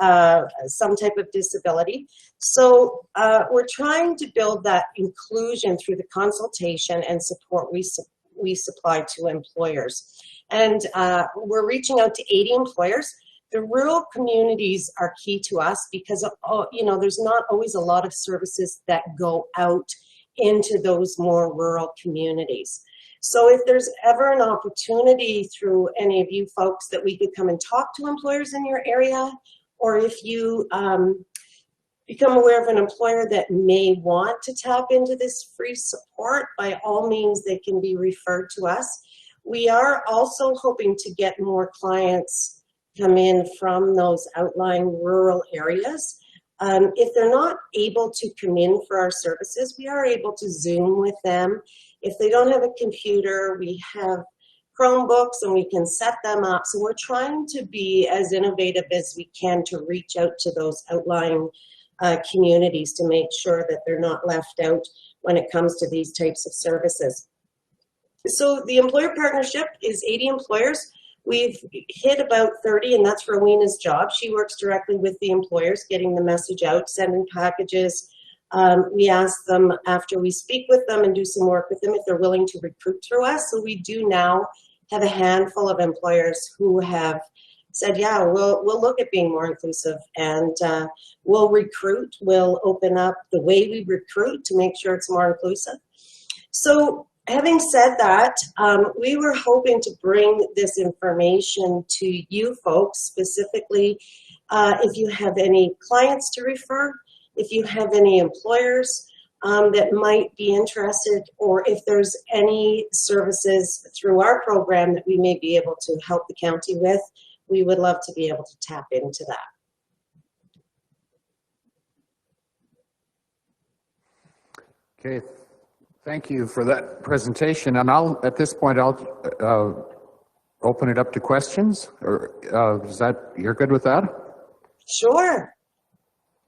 some type of disability. So we're trying to build that inclusion through the consultation and support we supply to employers. And we're reaching out to 80 employers. The rural communities are key to us because, there's not always a lot of services that go out into those more rural communities. So if there's ever an opportunity through any of you folks that we could come and talk to employers in your area, or if you become aware of an employer that may want to tap into this free support, by all means, they can be referred to us. We are also hoping to get more clients come in from those outlying rural areas. If they're not able to come in for our services, we are able to Zoom with them. If they don't have a computer, we have Chromebooks and we can set them up. So we're trying to be as innovative as we can to reach out to those outlying communities to make sure that they're not left out when it comes to these types of services. So the employer partnership is 80 employers. We've hit about 30, and that's Rowena's job. She works directly with the employers, getting the message out, sending packages. We ask them after we speak with them and do some work with them if they're willing to recruit through us. So we do now have a handful of employers who have said, yeah, we'll look at being more inclusive, and we'll recruit, we'll open up the way we recruit to make sure it's more inclusive. So having said that, we were hoping to bring this information to you folks, specifically if you have any clients to refer, if you have any employers that might be interested, or if there's any services through our program that we may be able to help the county with, we would love to be able to tap into that. Okay, thank you for that presentation. And at this point, I'll open it up to questions, or is that, you're good with that? Sure.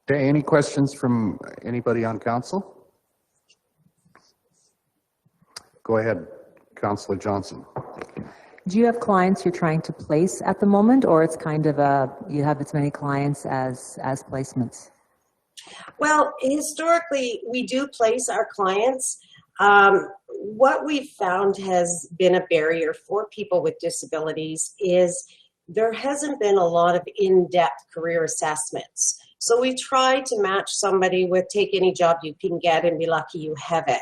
Okay, any questions from anybody on council? Go ahead, Councillor Johnson. Do you have clients you're trying to place at the moment, or it's kind of you have as many clients as placements? Well, historically, we do place our clients. What we've found has been a barrier for people with disabilities is there hasn't been a lot of in-depth career assessments. So we try to match somebody with take any job you can get and be lucky you have it,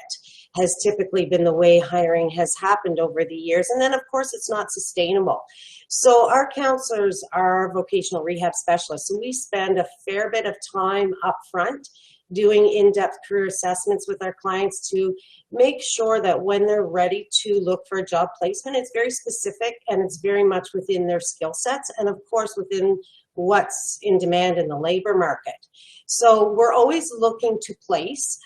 has typically been the way hiring has happened over the years. And then of course it's not sustainable. So our counselors are vocational rehab specialists, and we spend a fair bit of time up front doing in-depth career assessments with our clients to make sure that when they're ready to look for a job placement, it's very specific and it's very much within their skill sets, and of course within what's in demand in the labor market. So we're always looking to place.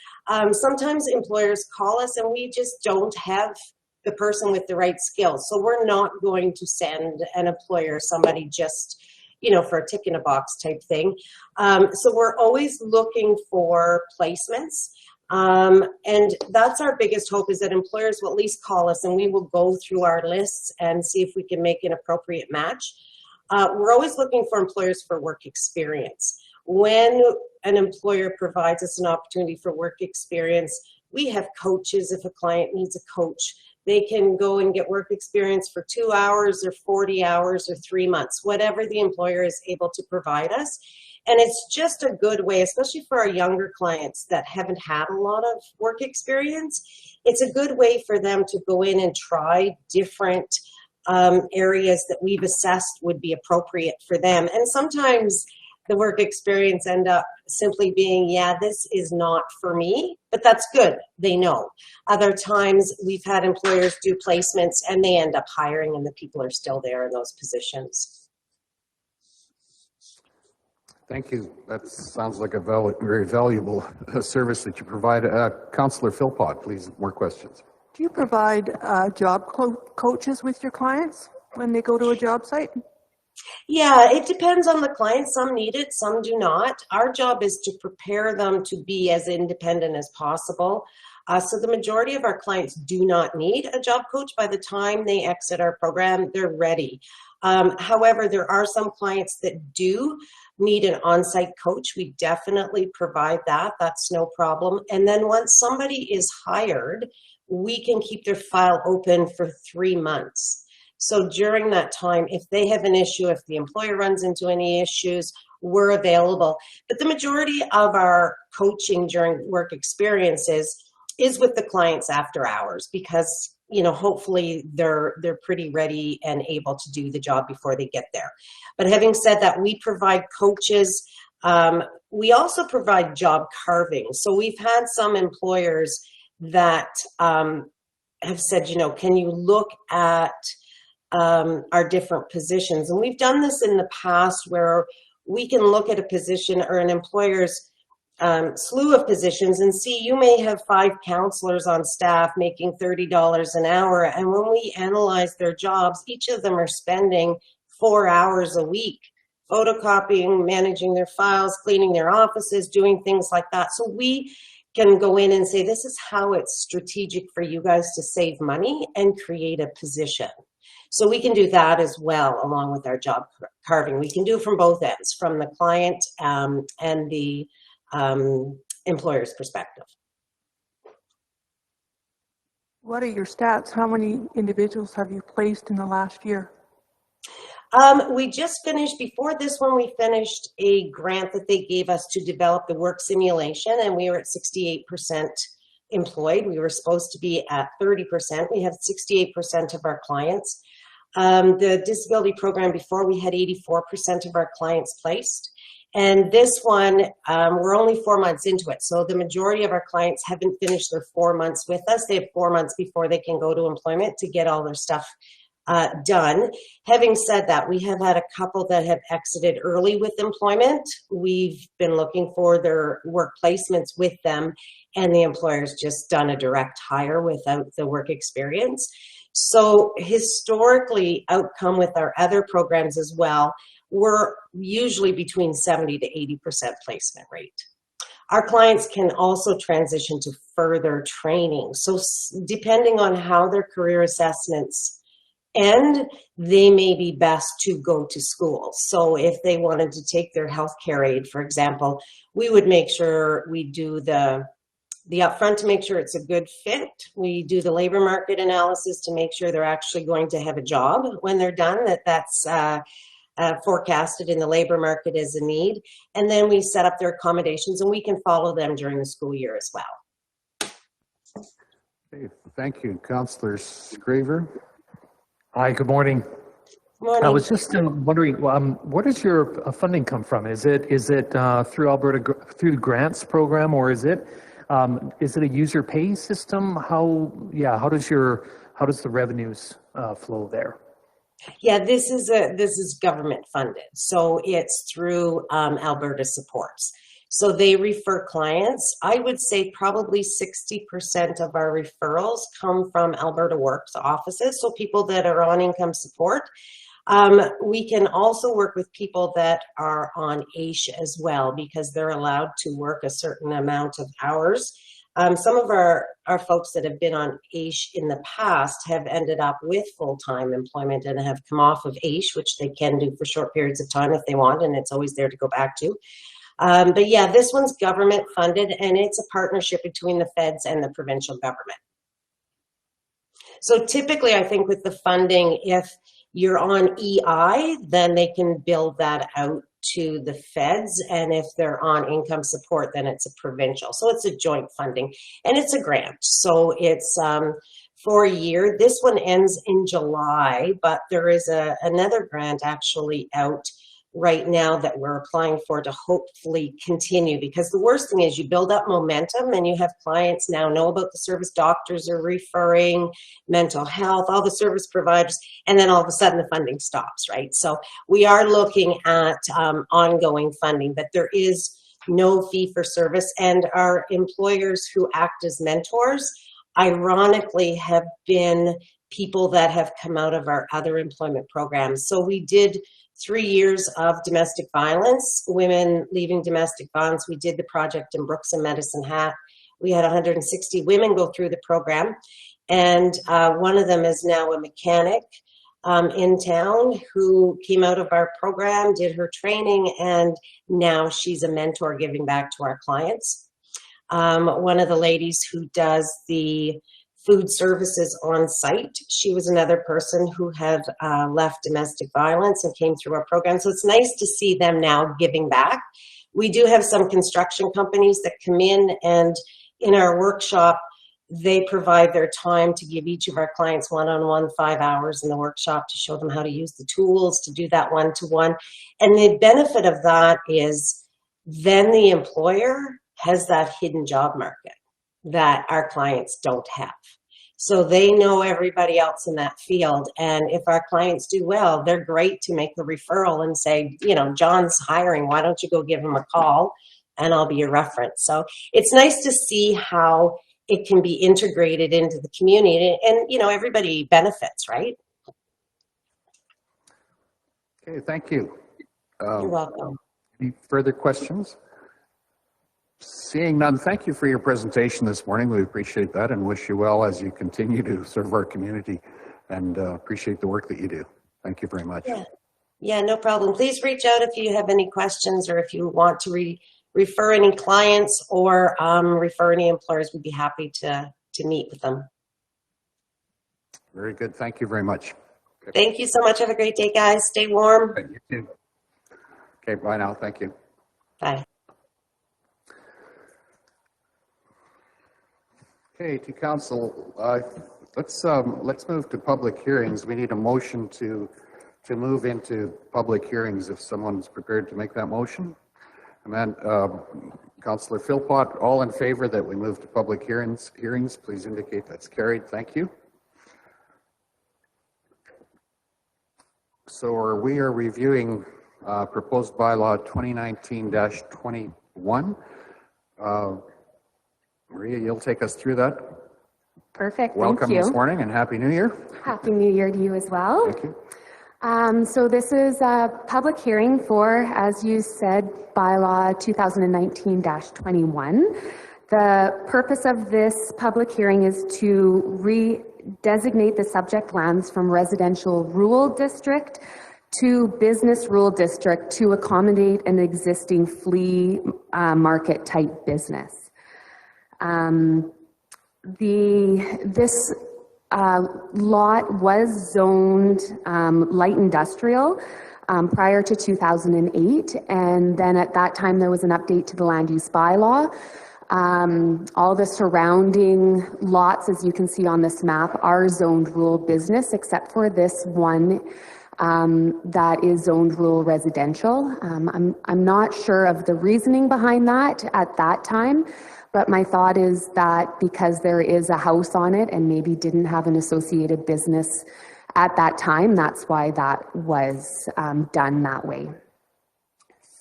Sometimes employers call us and we just don't have the person with the right skills. So we're not going to send an employer somebody just, you know, for a tick in a box type thing. So we're always looking for placements. And that's our biggest hope, is that employers will at least call us and we will go through our lists and see if we can make an appropriate match. We're always looking for employers for work experience. When an employer provides us an opportunity for work experience, we have coaches. If a client needs a coach, they can go and get work experience for 2 hours or 40 hours or 3 months, whatever the employer is able to provide us. And it's just a good way, especially for our younger clients that haven't had a lot of work experience. It's a good way for them to go in and try different areas that we've assessed would be appropriate for them. And sometimes the work experience end up simply being, yeah, this is not for me, but that's good. They know. Other times we've had employers do placements and they end up hiring and the people are still there in those positions. Thank you. That sounds like a very valuable service that you provide. Councillor Philpott, please, more questions. Do you provide job coaches with your clients when they go to a job site? Yeah, it depends on the client. Some need it, some do not. Our job is to prepare them to be as independent as possible. So the majority of our clients do not need a job coach. By the time they exit our program, they're ready. However, there are some clients that do need an on-site coach. We definitely provide that. That's no problem. And then once somebody is hired, we can keep their file open for 3 months. So during that time, if they have an issue, if the employer runs into any issues, we're available. But the majority of our coaching during work experiences is with the clients after hours, because, you know, hopefully they're pretty ready and able to do the job before they get there. But having said that, we provide coaches. We also provide job carving. So we've had some employers that have said, you know, can you look at our different positions? And we've done this in the past where we can look at a position or an employer's slew of positions and see, you may have 5 counselors on staff making $30 an hour. And when we analyze their jobs, each of them are spending 4 hours a week photocopying, managing their files, cleaning their offices, doing things like that. So we can go in and say, this is how it's strategic for you guys to save money and create a position. So we can do that as well, along with our job carving. We can do it from both ends, from the client and the employer's perspective. What are your stats? How many individuals have you placed in the last year? We just finished, before this one, we finished a grant that they gave us to develop the work simulation, and we were at 68% employed. We were supposed to be at 30%. We have 68% of our clients. The disability program before, we had 84% of our clients placed. And this one, we're only 4 months into it. So the majority of our clients haven't finished their 4 months with us. They have 4 months before they can go to employment to get all their stuff done. Having said that, we have had a couple that have exited early with employment. We've been looking for their work placements with them, and the employer's just done a direct hire without the work experience. So historically, outcome with our other programs as well, we're usually between 70 to 80% placement rate. Our clients can also transition to further training. So depending on how their career assessments end, they may be best to go to school. So if they wanted to take their healthcare aid, for example, we would make sure we do the upfront to make sure it's a good fit. We do the labor market analysis to make sure they're actually going to have a job when they're done, that's forecasted in the labor market as a need. And then we set up their accommodations, and we can follow them during the school year as well. Okay, thank you. Councillor Scraver. Hi, good morning. Morning. I was just wondering, where does your funding come from? Is it through Alberta, through the grants program, or is it a user pay system? How does the revenues flow there? Yeah, this is government funded, so it's through Alberta Supports. So they refer clients. I would say probably 60% of our referrals come from Alberta Works offices, so people that are on income support. We can also work with people that are on AISH as well, because they're allowed to work a certain amount of hours. Some of our folks that have been on AISH in the past have ended up with full-time employment and have come off of AISH, which they can do for short periods of time if they want, and it's always there to go back to. But yeah, this one's government funded, and it's a partnership between the feds and the provincial government. So typically, I think with the funding, if you're on EI, then they can build that out to the feds, and if they're on income support, then it's a provincial. So it's a joint funding, and it's a grant. So it's for a year. This one ends in July, but there is another grant actually out right now that we're applying for to hopefully continue, because the worst thing is you build up momentum and you have clients now know about the service, doctors are referring, mental health, all the service providers, and then all of a sudden the funding stops, right? So we are looking at ongoing funding, but there is no fee for service, and our employers who act as mentors ironically have been people that have come out of our other employment programs. So we did 3 years of domestic violence, women leaving domestic violence. We did the project in Brooks and Medicine Hat. We had 160 women go through the program, and one of them is now a mechanic in town who came out of our program, did her training, and now she's a mentor giving back to our clients. One of the ladies who does the food services on site, she was another person who had left domestic violence and came through our program. So it's nice to see them now giving back. We do have some construction companies that come in, and in our workshop, they provide their time to give each of our clients one-on-one 5 hours in the workshop to show them how to use the tools to do that one-to-one. And the benefit of that is then the employer has that hidden job market that our clients don't have. So they know everybody else in that field. And if our clients do well, they're great to make the referral and say, you know, John's hiring, why don't you go give him a call and I'll be your reference. So it's nice to see how it can be integrated into the community, and you know, everybody benefits, right? Okay, thank you. You're welcome. Any further questions? Seeing none, thank you for your presentation this morning. We appreciate that and wish you well as you continue to serve our community, and appreciate the work that you do. Thank you very much. Yeah, no problem. Please reach out if you have any questions, or if you want to refer any clients or refer any employers. We'd be happy to meet with them. Very good. Thank you very much. Okay. Thank you so much. Have a great day, guys. Stay warm. You too. Okay, bye now. Thank you. Bye. Okay, to council, let's move to public hearings. We need a motion to move into public hearings if someone's prepared to make that motion. And then Councillor Philpott, all in favor that we move to public hearings, please indicate that's carried. Thank you. So we are reviewing proposed bylaw 2019-21. Maria, you'll take us through that. Perfect, Welcome thank you. this morning and Happy New Year. Happy New Year to you as well. Thank you. So this is a public hearing for, as you said, bylaw 2019-21. The purpose of this public hearing is to redesignate the subject lands from residential rural district to business rural district to accommodate an existing flea market type business. This lot was zoned light industrial prior to 2008, and then at that time there was an update to the land use bylaw. All the surrounding lots, as you can see on this map, are zoned rural business, except for this one that is zoned rural residential. I'm not sure of the reasoning behind that at that time, but my thought is that because there is a house on it and maybe didn't have an associated business at that time, that's why that was done that way.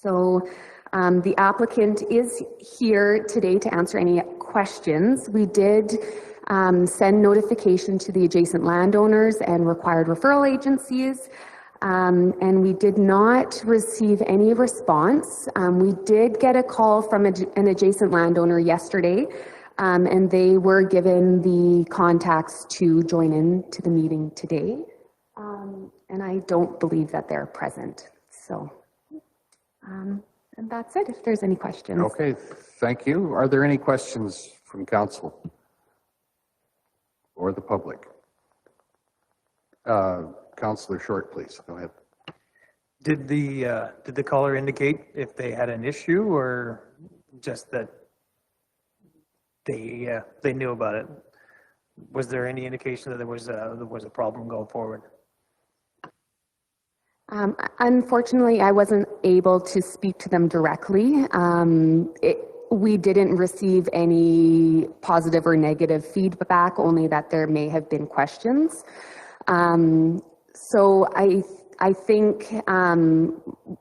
So the applicant is here today to answer any questions. We did send notification to the adjacent landowners and required referral agencies, and we did not receive any response. We did get a call from an adjacent landowner yesterday, and they were given the contacts to join in to the meeting today, and I don't believe that they're present. So, and that's it, if there's any questions. Okay, thank you. Are there any questions from council or the public? Councillor Short, please, go ahead. Did the caller indicate if they had an issue or just that they knew about it? Was there any indication that there was a problem going forward? Unfortunately, I wasn't able to speak to them directly. We didn't receive any positive or negative feedback, only that there may have been questions. So I think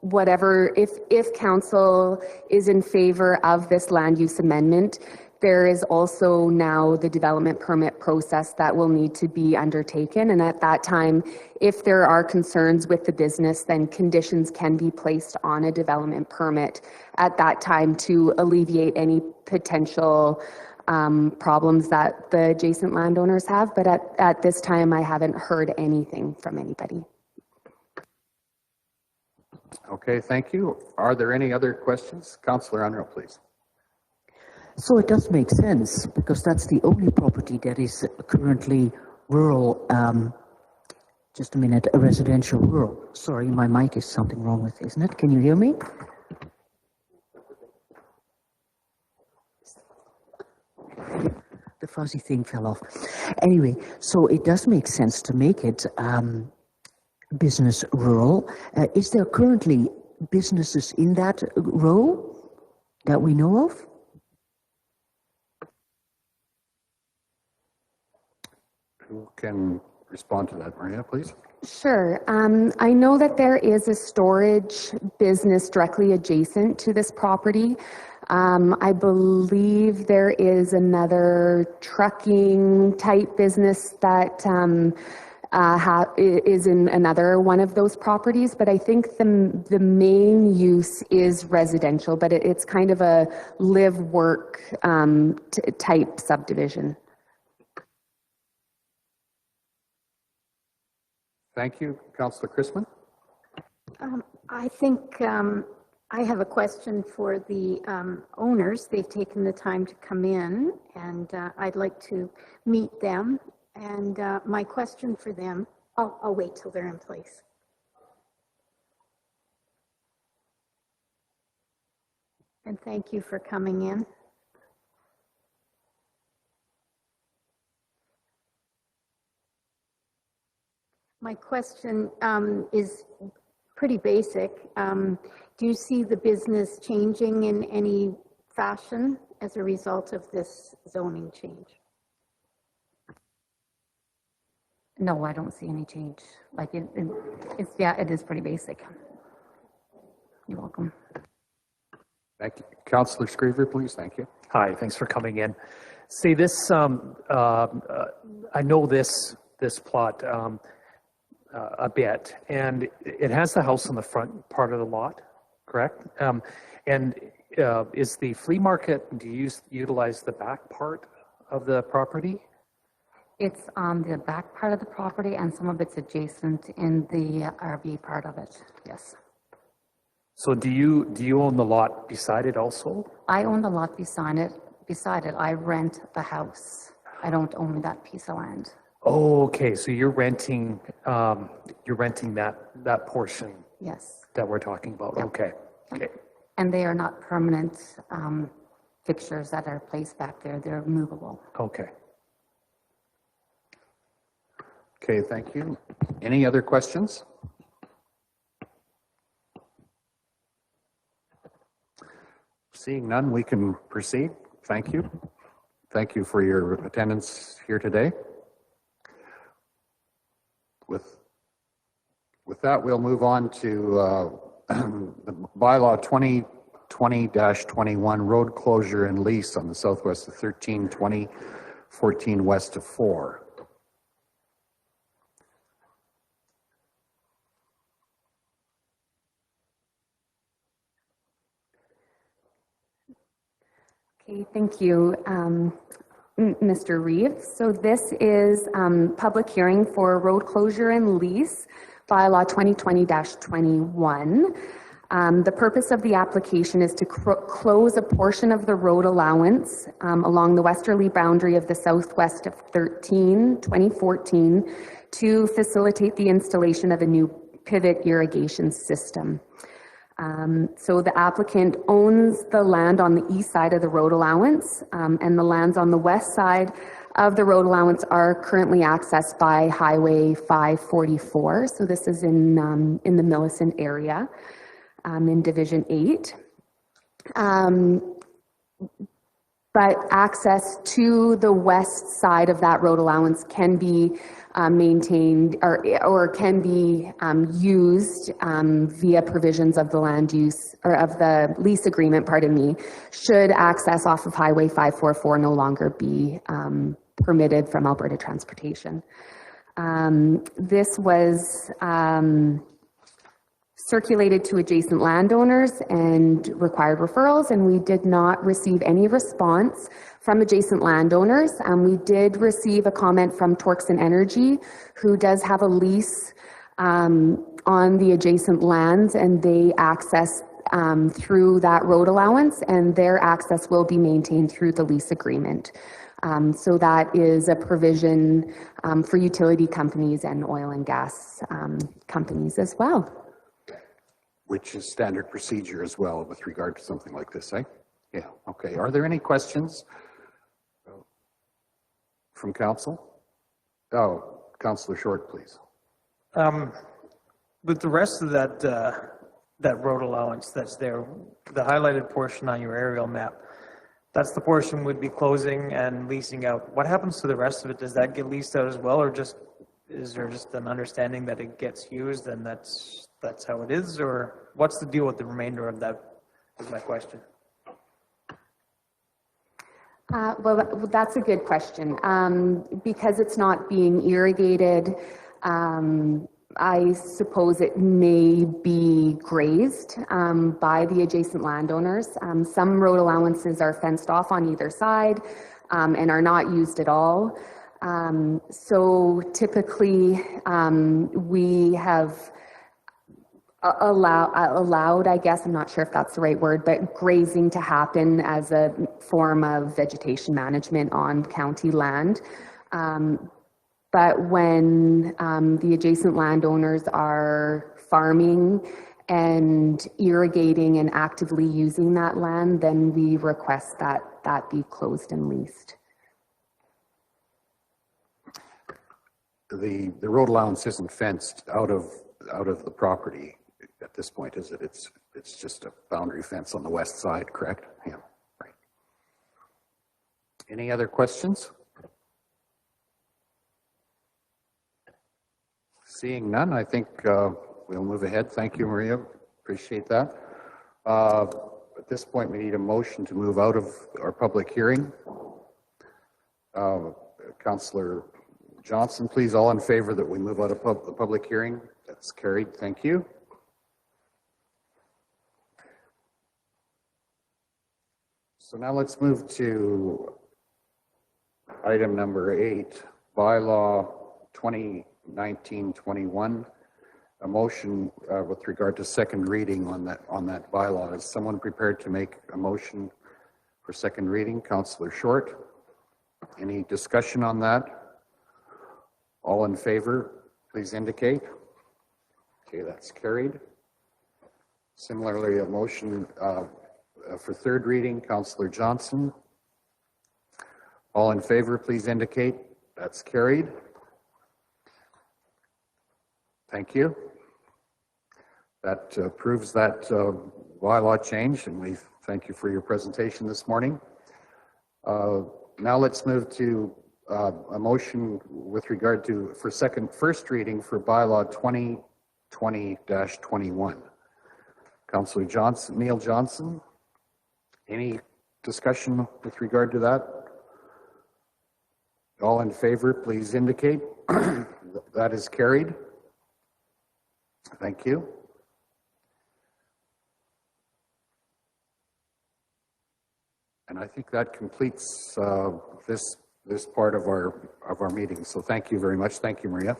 whatever, if council is in favor of this land use amendment, there is also now the development permit process that will need to be undertaken. And at that time, if there are concerns with the business, then conditions can be placed on a development permit at that time to alleviate any potential problems that the adjacent landowners have. But at this time, I haven't heard anything from anybody. Okay, thank you. Are there any other questions? Councillor Unruh, please. So it does make sense, because that's the only property that is currently rural, just a minute, a residential rural. Sorry, my mic is something wrong with, isn't it? Can you hear me? The fuzzy thing fell off. Anyway, so it does make sense to make it business rural. Is there currently businesses in that row that we know of? Who can respond to that, Maria, please? Sure. I know that there is a storage business directly adjacent to this property. I believe there is another trucking type business that is in another one of those properties, but I think the main use is residential, but it's kind of a live-work type subdivision. Thank you. Councillor Christensen? I think I have a question for the owners. They've taken the time to come in, and I'd like to meet them. And my question for them, I'll wait till they're in place. And thank you for coming in. My question is pretty basic. Do you see the business changing in any fashion as a result of this zoning change? No, I don't see any change. Like it's, yeah, it is pretty basic. You're welcome. Thank you. Councillor Screever, please. Thank you. Hi, thanks for coming in. See, this, I know this plot a bit, and it has the house on the front part of the lot, correct? And is the flea market, do you utilize the back part of the property? It's on the back part of the property, and some of it's adjacent in the RV part of it, yes. So do you own the lot beside it also? I own the lot beside it. I rent the house. I don't own that piece of land. Oh, okay, so you're renting that portion? Yes. That we're talking about, Yep. okay, okay. And they are not permanent fixtures that are placed back there. They're movable. Okay. Okay, thank you. Any other questions? Seeing none, we can proceed. Thank you. Thank you for your attendance here today. With that, we'll move on to the bylaw 2020-21 road closure and lease on the southwest of 1320, 14 west of 4. Okay, thank you, Mr. Reeves. So this is public hearing for road closure and lease, bylaw 2020-21. The purpose of the application is to close a portion of the road allowance along the westerly boundary of the southwest of 2014 to facilitate the installation of a new pivot irrigation system. So the applicant owns the land on the east side of the road allowance, and the lands on the west side of the road allowance are currently accessed by Highway 544. So this is in the Millicent area, in Division 8. But access to the west side of that road allowance can be maintained or can be used via provisions of the land use or of the lease agreement, pardon me, should access off of Highway 544 no longer be permitted from Alberta Transportation. This was circulated to adjacent landowners and required referrals, and we did not receive any response from adjacent landowners. We did receive a comment from Torxon Energy, who does have a lease on the adjacent lands, and they access through that road allowance, and their access will be maintained through the lease agreement. So that is a provision for utility companies and oil and gas companies as well. Which is standard procedure as well with regard to something like this, eh? Yeah, okay. Are there any questions from council? Oh, Councillor Short, please. With the rest of that road allowance that's there, the highlighted portion on your aerial map, that's the portion we'd be closing and leasing out. What happens to the rest of it? Does that get leased out as well, or is there just an understanding that it gets used and that's how it is, or what's the deal with the remainder of that, is my question. Well, that's a good question. Because it's not being irrigated, I suppose it may be grazed by the adjacent landowners. Some road allowances are fenced off on either side and are not used at all. So typically, we have allowed, I guess, I'm not sure if that's the right word, but grazing to happen as a form of vegetation management on county land. But when the adjacent landowners are farming and irrigating and actively using that land, then we request that that be closed and leased. The road allowance isn't fenced out of the property at this point, is it? It's just a boundary fence on the west side, correct? Yeah, right. Any other questions? Seeing none, I think we'll move ahead. Thank you, Maria. Appreciate that. At this point, we need a motion to move out of our public hearing. Councillor Johnson, please, all in favor that we move out of the public hearing? That's carried. Thank you. So now let's move to item number 8, bylaw 2019-21. A motion with regard to second reading on that bylaw. Is someone prepared to make a motion for second reading? Councillor Short. Any discussion on that? All in favor, please indicate. Okay, that's carried. Similarly, a motion for third reading, Councillor Johnson. All in favor, please indicate. That's carried. Thank you. That proves that bylaw change, and we thank you for your presentation this morning. Now let's move to a motion with regard to first reading for bylaw 2020-21. Councillor Johnson, Neil Johnson, any discussion with regard to that? All in favor, please indicate. That is carried. Thank you. And I think that completes this part of our meeting. So thank you very much. Thank you, Maria.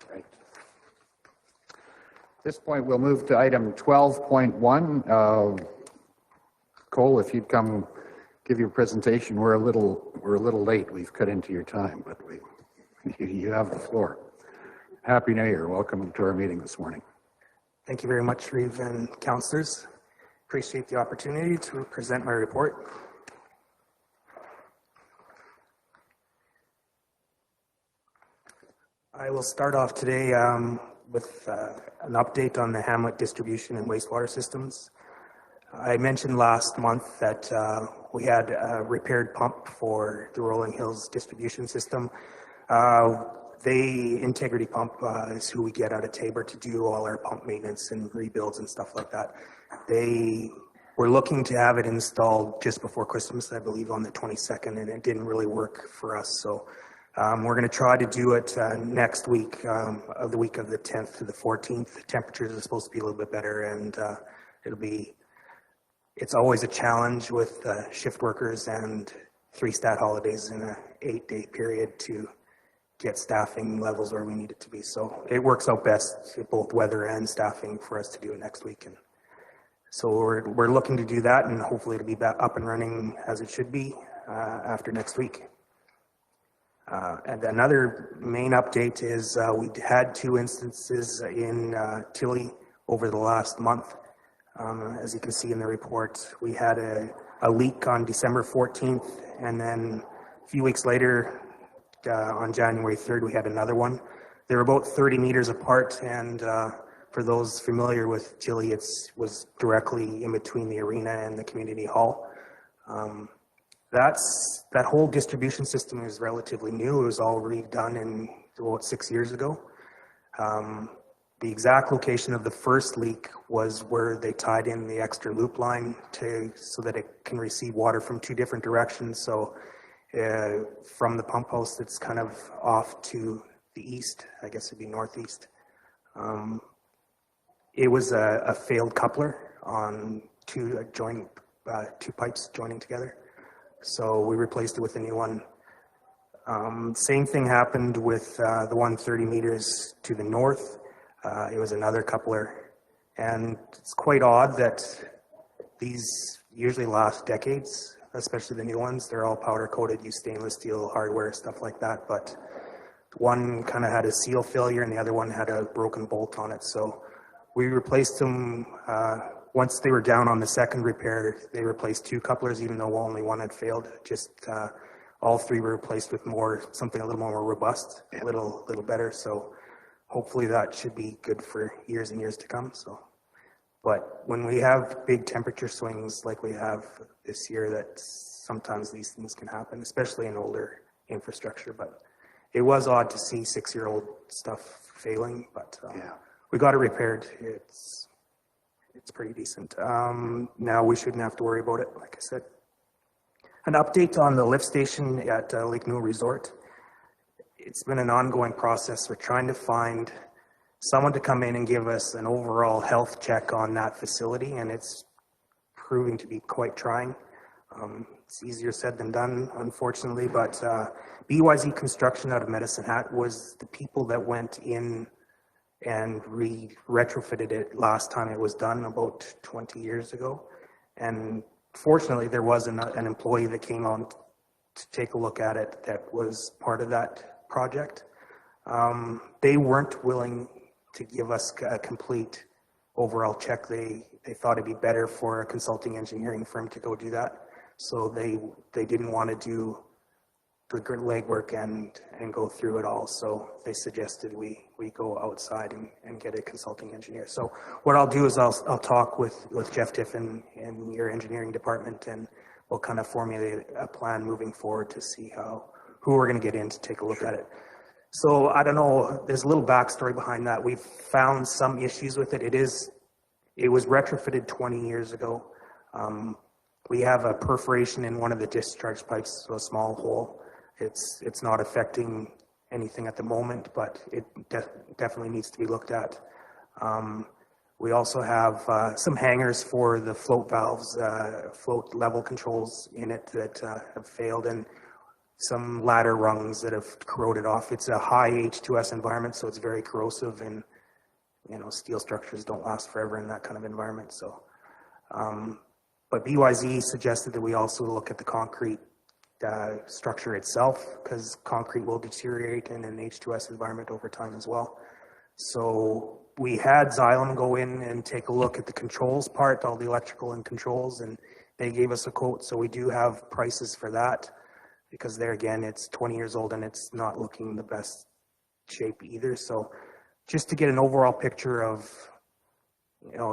Right. At this point, we'll move to item 12.1. Cole, if you'd come give your presentation. We're a little late. We've cut into your time, but you have the floor. Happy New Year. Welcome to our meeting this morning. Thank you very much, Reeve and councillors. Appreciate the opportunity to present my report. I will start off today with an update on the Hamlet distribution and wastewater systems. I mentioned last month that we had a repaired pump for the Rolling Hills distribution system. Integrity Pump is who we get out of Tabor to do all our pump maintenance and rebuilds and stuff like that. They were looking to have it installed just before Christmas, I believe on the 22nd, and it didn't really work for us. So we're going to try to do it next week, the week of the 10th to the 14th. The temperatures are supposed to be a little bit better, and it's always a challenge with shift workers and 3 stat holidays in a 8-day period to get staffing levels where we need it to be. So it works out best, both weather and staffing, for us to do it next week. And so we're looking to do that, and hopefully it'll be back up and running as it should be after next week. And another main update is we had 2 instances in Tilly over the last month. As you can see in the report, we had a leak on December 14th, and then a few weeks later, on January 3rd, we had another one. They were about 30 meters apart, and for those familiar with Tilly, it was directly in between the arena and the community hall. That whole distribution system is relatively new. It was all redone about 6 years ago. The exact location of the first leak was where they tied in the extra loop line so that it can receive water from 2 different directions. So from the pump house that's kind of off to the east, I guess it'd be northeast. It was a failed coupler on 2 pipes joining together. So we replaced it with a new one. Same thing happened with the one 30 meters to the north. It was another coupler. And it's quite odd that these usually last decades, especially the new ones. They're all powder coated, use stainless steel hardware, stuff like that. But one kind of had a seal failure and the other one had a broken bolt on it. So we replaced them. Once they were down on the second repair, they replaced 2 couplers, even though only one had failed. Just all 3 were replaced with something a little more robust, a little better. So hopefully that should be good for years and years to come. So But when we have big temperature swings like we have this year, that sometimes these things can happen, especially in older infrastructure. But it was odd to see 6-year-old stuff failing, but we got it repaired. It's pretty decent. Now we shouldn't have to worry about it, like I said. An update on the lift station at Lake Newell Resort. It's been an ongoing process. We're trying to find someone to come in and give us an overall health check on that facility, and it's proving to be quite trying. It's easier said than done, unfortunately, but BYZ Construction out of Medicine Hat was the people that went in and retrofitted it last time it was done about 20 years ago. And fortunately, there was an employee that came on to take a look at it that was part of that project. They weren't willing to give us a complete overall check. They thought it'd be better for a consulting engineering firm to go do that. So they didn't want to do the legwork and go through it all. So they suggested we go outside and get a consulting engineer. So what I'll do is I'll talk with Jeff Tiffin in your engineering department, and we'll kind of formulate a plan moving forward to see who we're going to get in to take a look at it. So I don't know, there's a little backstory behind that. We've found some issues with it. It was retrofitted 20 years ago. We have a perforation in one of the discharge pipes, so a small hole. It's not affecting anything at the moment, but it definitely needs to be looked at. We also have some hangers for the float valves, float level controls in it that have failed, and some ladder rungs that have corroded off. It's a high H2S environment, so it's very corrosive, and steel structures don't last forever in that kind of environment. So, but BYZ suggested that we also look at the concrete structure itself, because concrete will deteriorate in an H2S environment over time as well. So we had Xylem go in and take a look at the controls part, all the electrical and controls, and they gave us a quote. So we do have prices for that, because there again, it's 20 years old and it's not looking the best shape either. So just to get an overall picture of,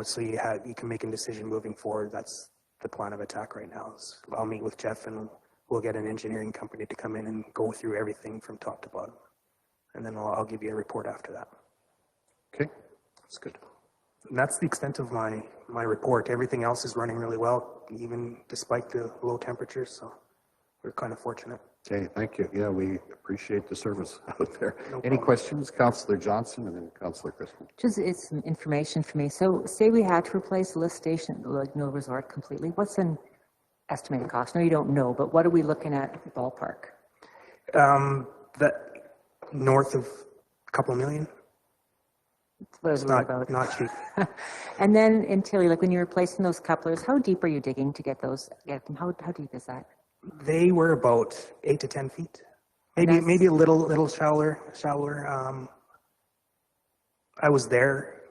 so you can make a decision moving forward. That's the plan of attack right now. I'll meet with Jeff and we'll get an engineering company to come in and go through everything from top to bottom. And then I'll give you a report after that. Okay, that's good. And that's the extent of my report. Everything else is running really well, even despite the low temperatures. So we're kind of fortunate. Okay, thank you. Yeah, we appreciate the service out there. Any questions? Councillor Johnson and then Councillor Christensen. Just, it's some information for me. So say we had to replace the lift station at Lake Newell Resort completely. What's an estimated cost? No, you don't know, but what are we looking at ballpark? That north of a couple million. It's not cheap. And then in Tilly, like when you're replacing those couplers, how deep are you digging to get them? How deep is that? They were about 8 to 10 feet, maybe a little shallower. I was there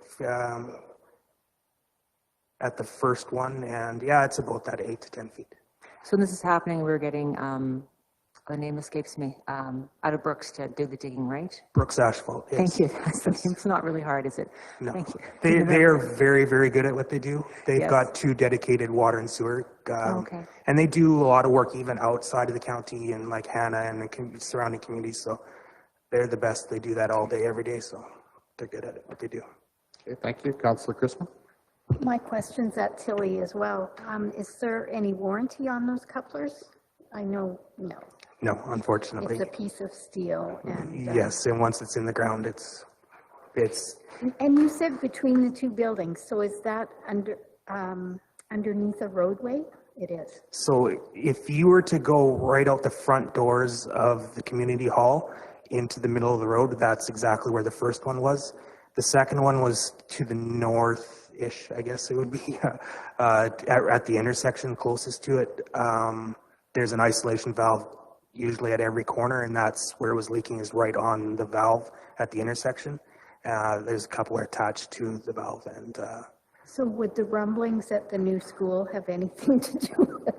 at the first one, and yeah, it's about that 8 to 10 feet. So when this is happening, we're getting the name escapes me out of Brooks to do the digging, right? Brooks Asphalt. Yes. Thank you. It's not really hard, is it? No. Thank you. They are very, very good at what they do. They've got 2 dedicated water and sewer. Okay. And they do a lot of work even outside of the county and like Hannah and the surrounding communities. So they're the best. They do that all day, every day. So they're good at it, what they do. Okay, thank you. Councillor Christensen. My question's at Tilly as well. Is there any warranty on those couplers? I know, no. No, unfortunately. It's a piece of steel. And, yes, and once it's in the ground, it's. And you said between the 2 buildings, so is that underneath a roadway? It is. So if you were to go right out the front doors of the community hall into the middle of the road, that's exactly where the first one was. The second one was to the north-ish, I guess it would be, at the intersection closest to it. There's an isolation valve usually at every corner, and that's where it was leaking, is right on the valve at the intersection. There's a couple attached to the valve. And so would the rumblings at the new school have anything to do with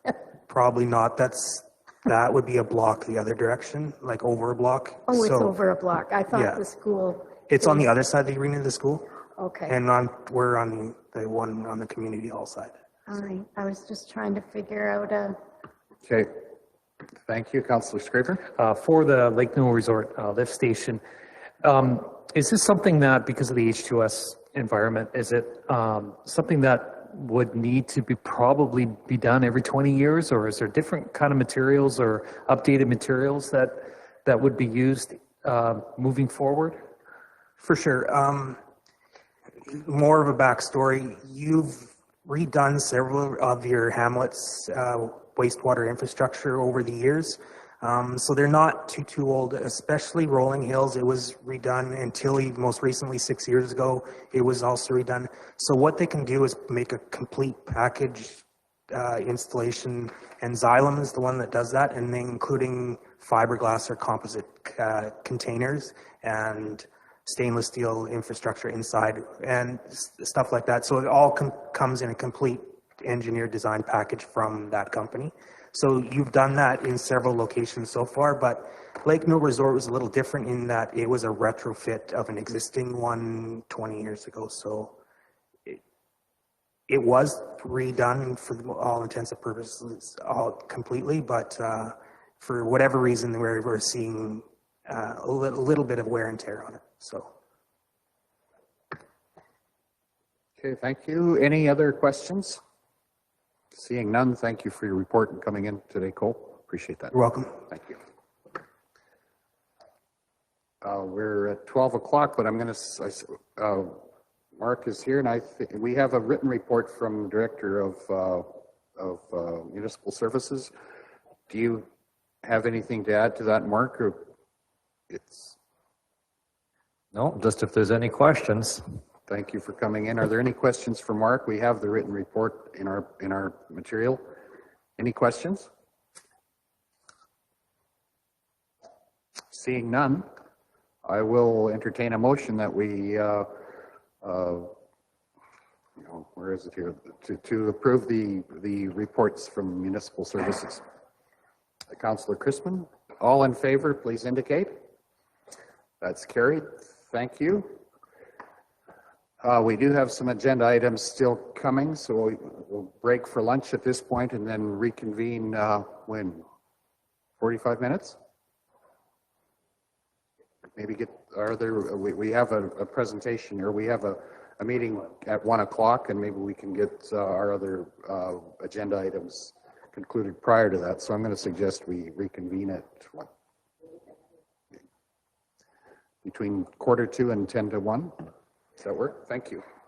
it? Probably not. That would be a block the other direction, like over a block. Oh, it's over a block. I thought the school. It's on the other side of the arena of the school. Okay. And we're on the one on the community hall side. All right. I was just trying to figure out a. Okay. Thank you, Councillor Scraper. For the Lake Newell Resort lift station, is this something that, because of the H2S environment, is it something that would need to probably be done every 20 years, or is there different kind of materials or updated materials that would be used moving forward? For sure. More of a backstory. You've redone several of your Hamlet's wastewater infrastructure over the years. So they're not too old, especially Rolling Hills. It was redone until most recently 6 years ago. It was also redone. So what they can do is make a complete package installation, and Xylem is the one that does that, and then including fiberglass or composite containers and stainless steel infrastructure inside and stuff like that. So it all comes in a complete engineered design package from that company. So you've done that in several locations so far, but Lake Newell Resort was a little different in that it was a retrofit of an existing one 20 years ago. So it was redone for all intents and purposes, all completely, but for whatever reason, we're seeing a little bit of wear and tear on it. So. Okay, thank you. Any other questions? Seeing none, thank you for your report and coming in today, Cole. Appreciate that. You're welcome. Thank you. We're at 12 o'clock, but I'm going to, Mark is here, and we have a written report from the Director of Municipal Services. Do you have anything to add to that, Mark, or it's? No, just if there's any questions. Thank you for coming in. Are there any questions for Mark? We have the written report in our material. Any questions? Seeing none, I will entertain a motion that we, where is it here? To approve the reports from Municipal Services. Councillor Christensen, all in favor, please indicate. That's carried. Thank you. We do have some agenda items still coming, so we'll break for lunch at this point and then reconvene when? 45 minutes? Maybe we have a presentation, or we have a meeting at 1 o'clock, and maybe we can get our other agenda items concluded prior to that. So I'm going to suggest we reconvene at between 1:45 and 1:50. Does that work? Thank you.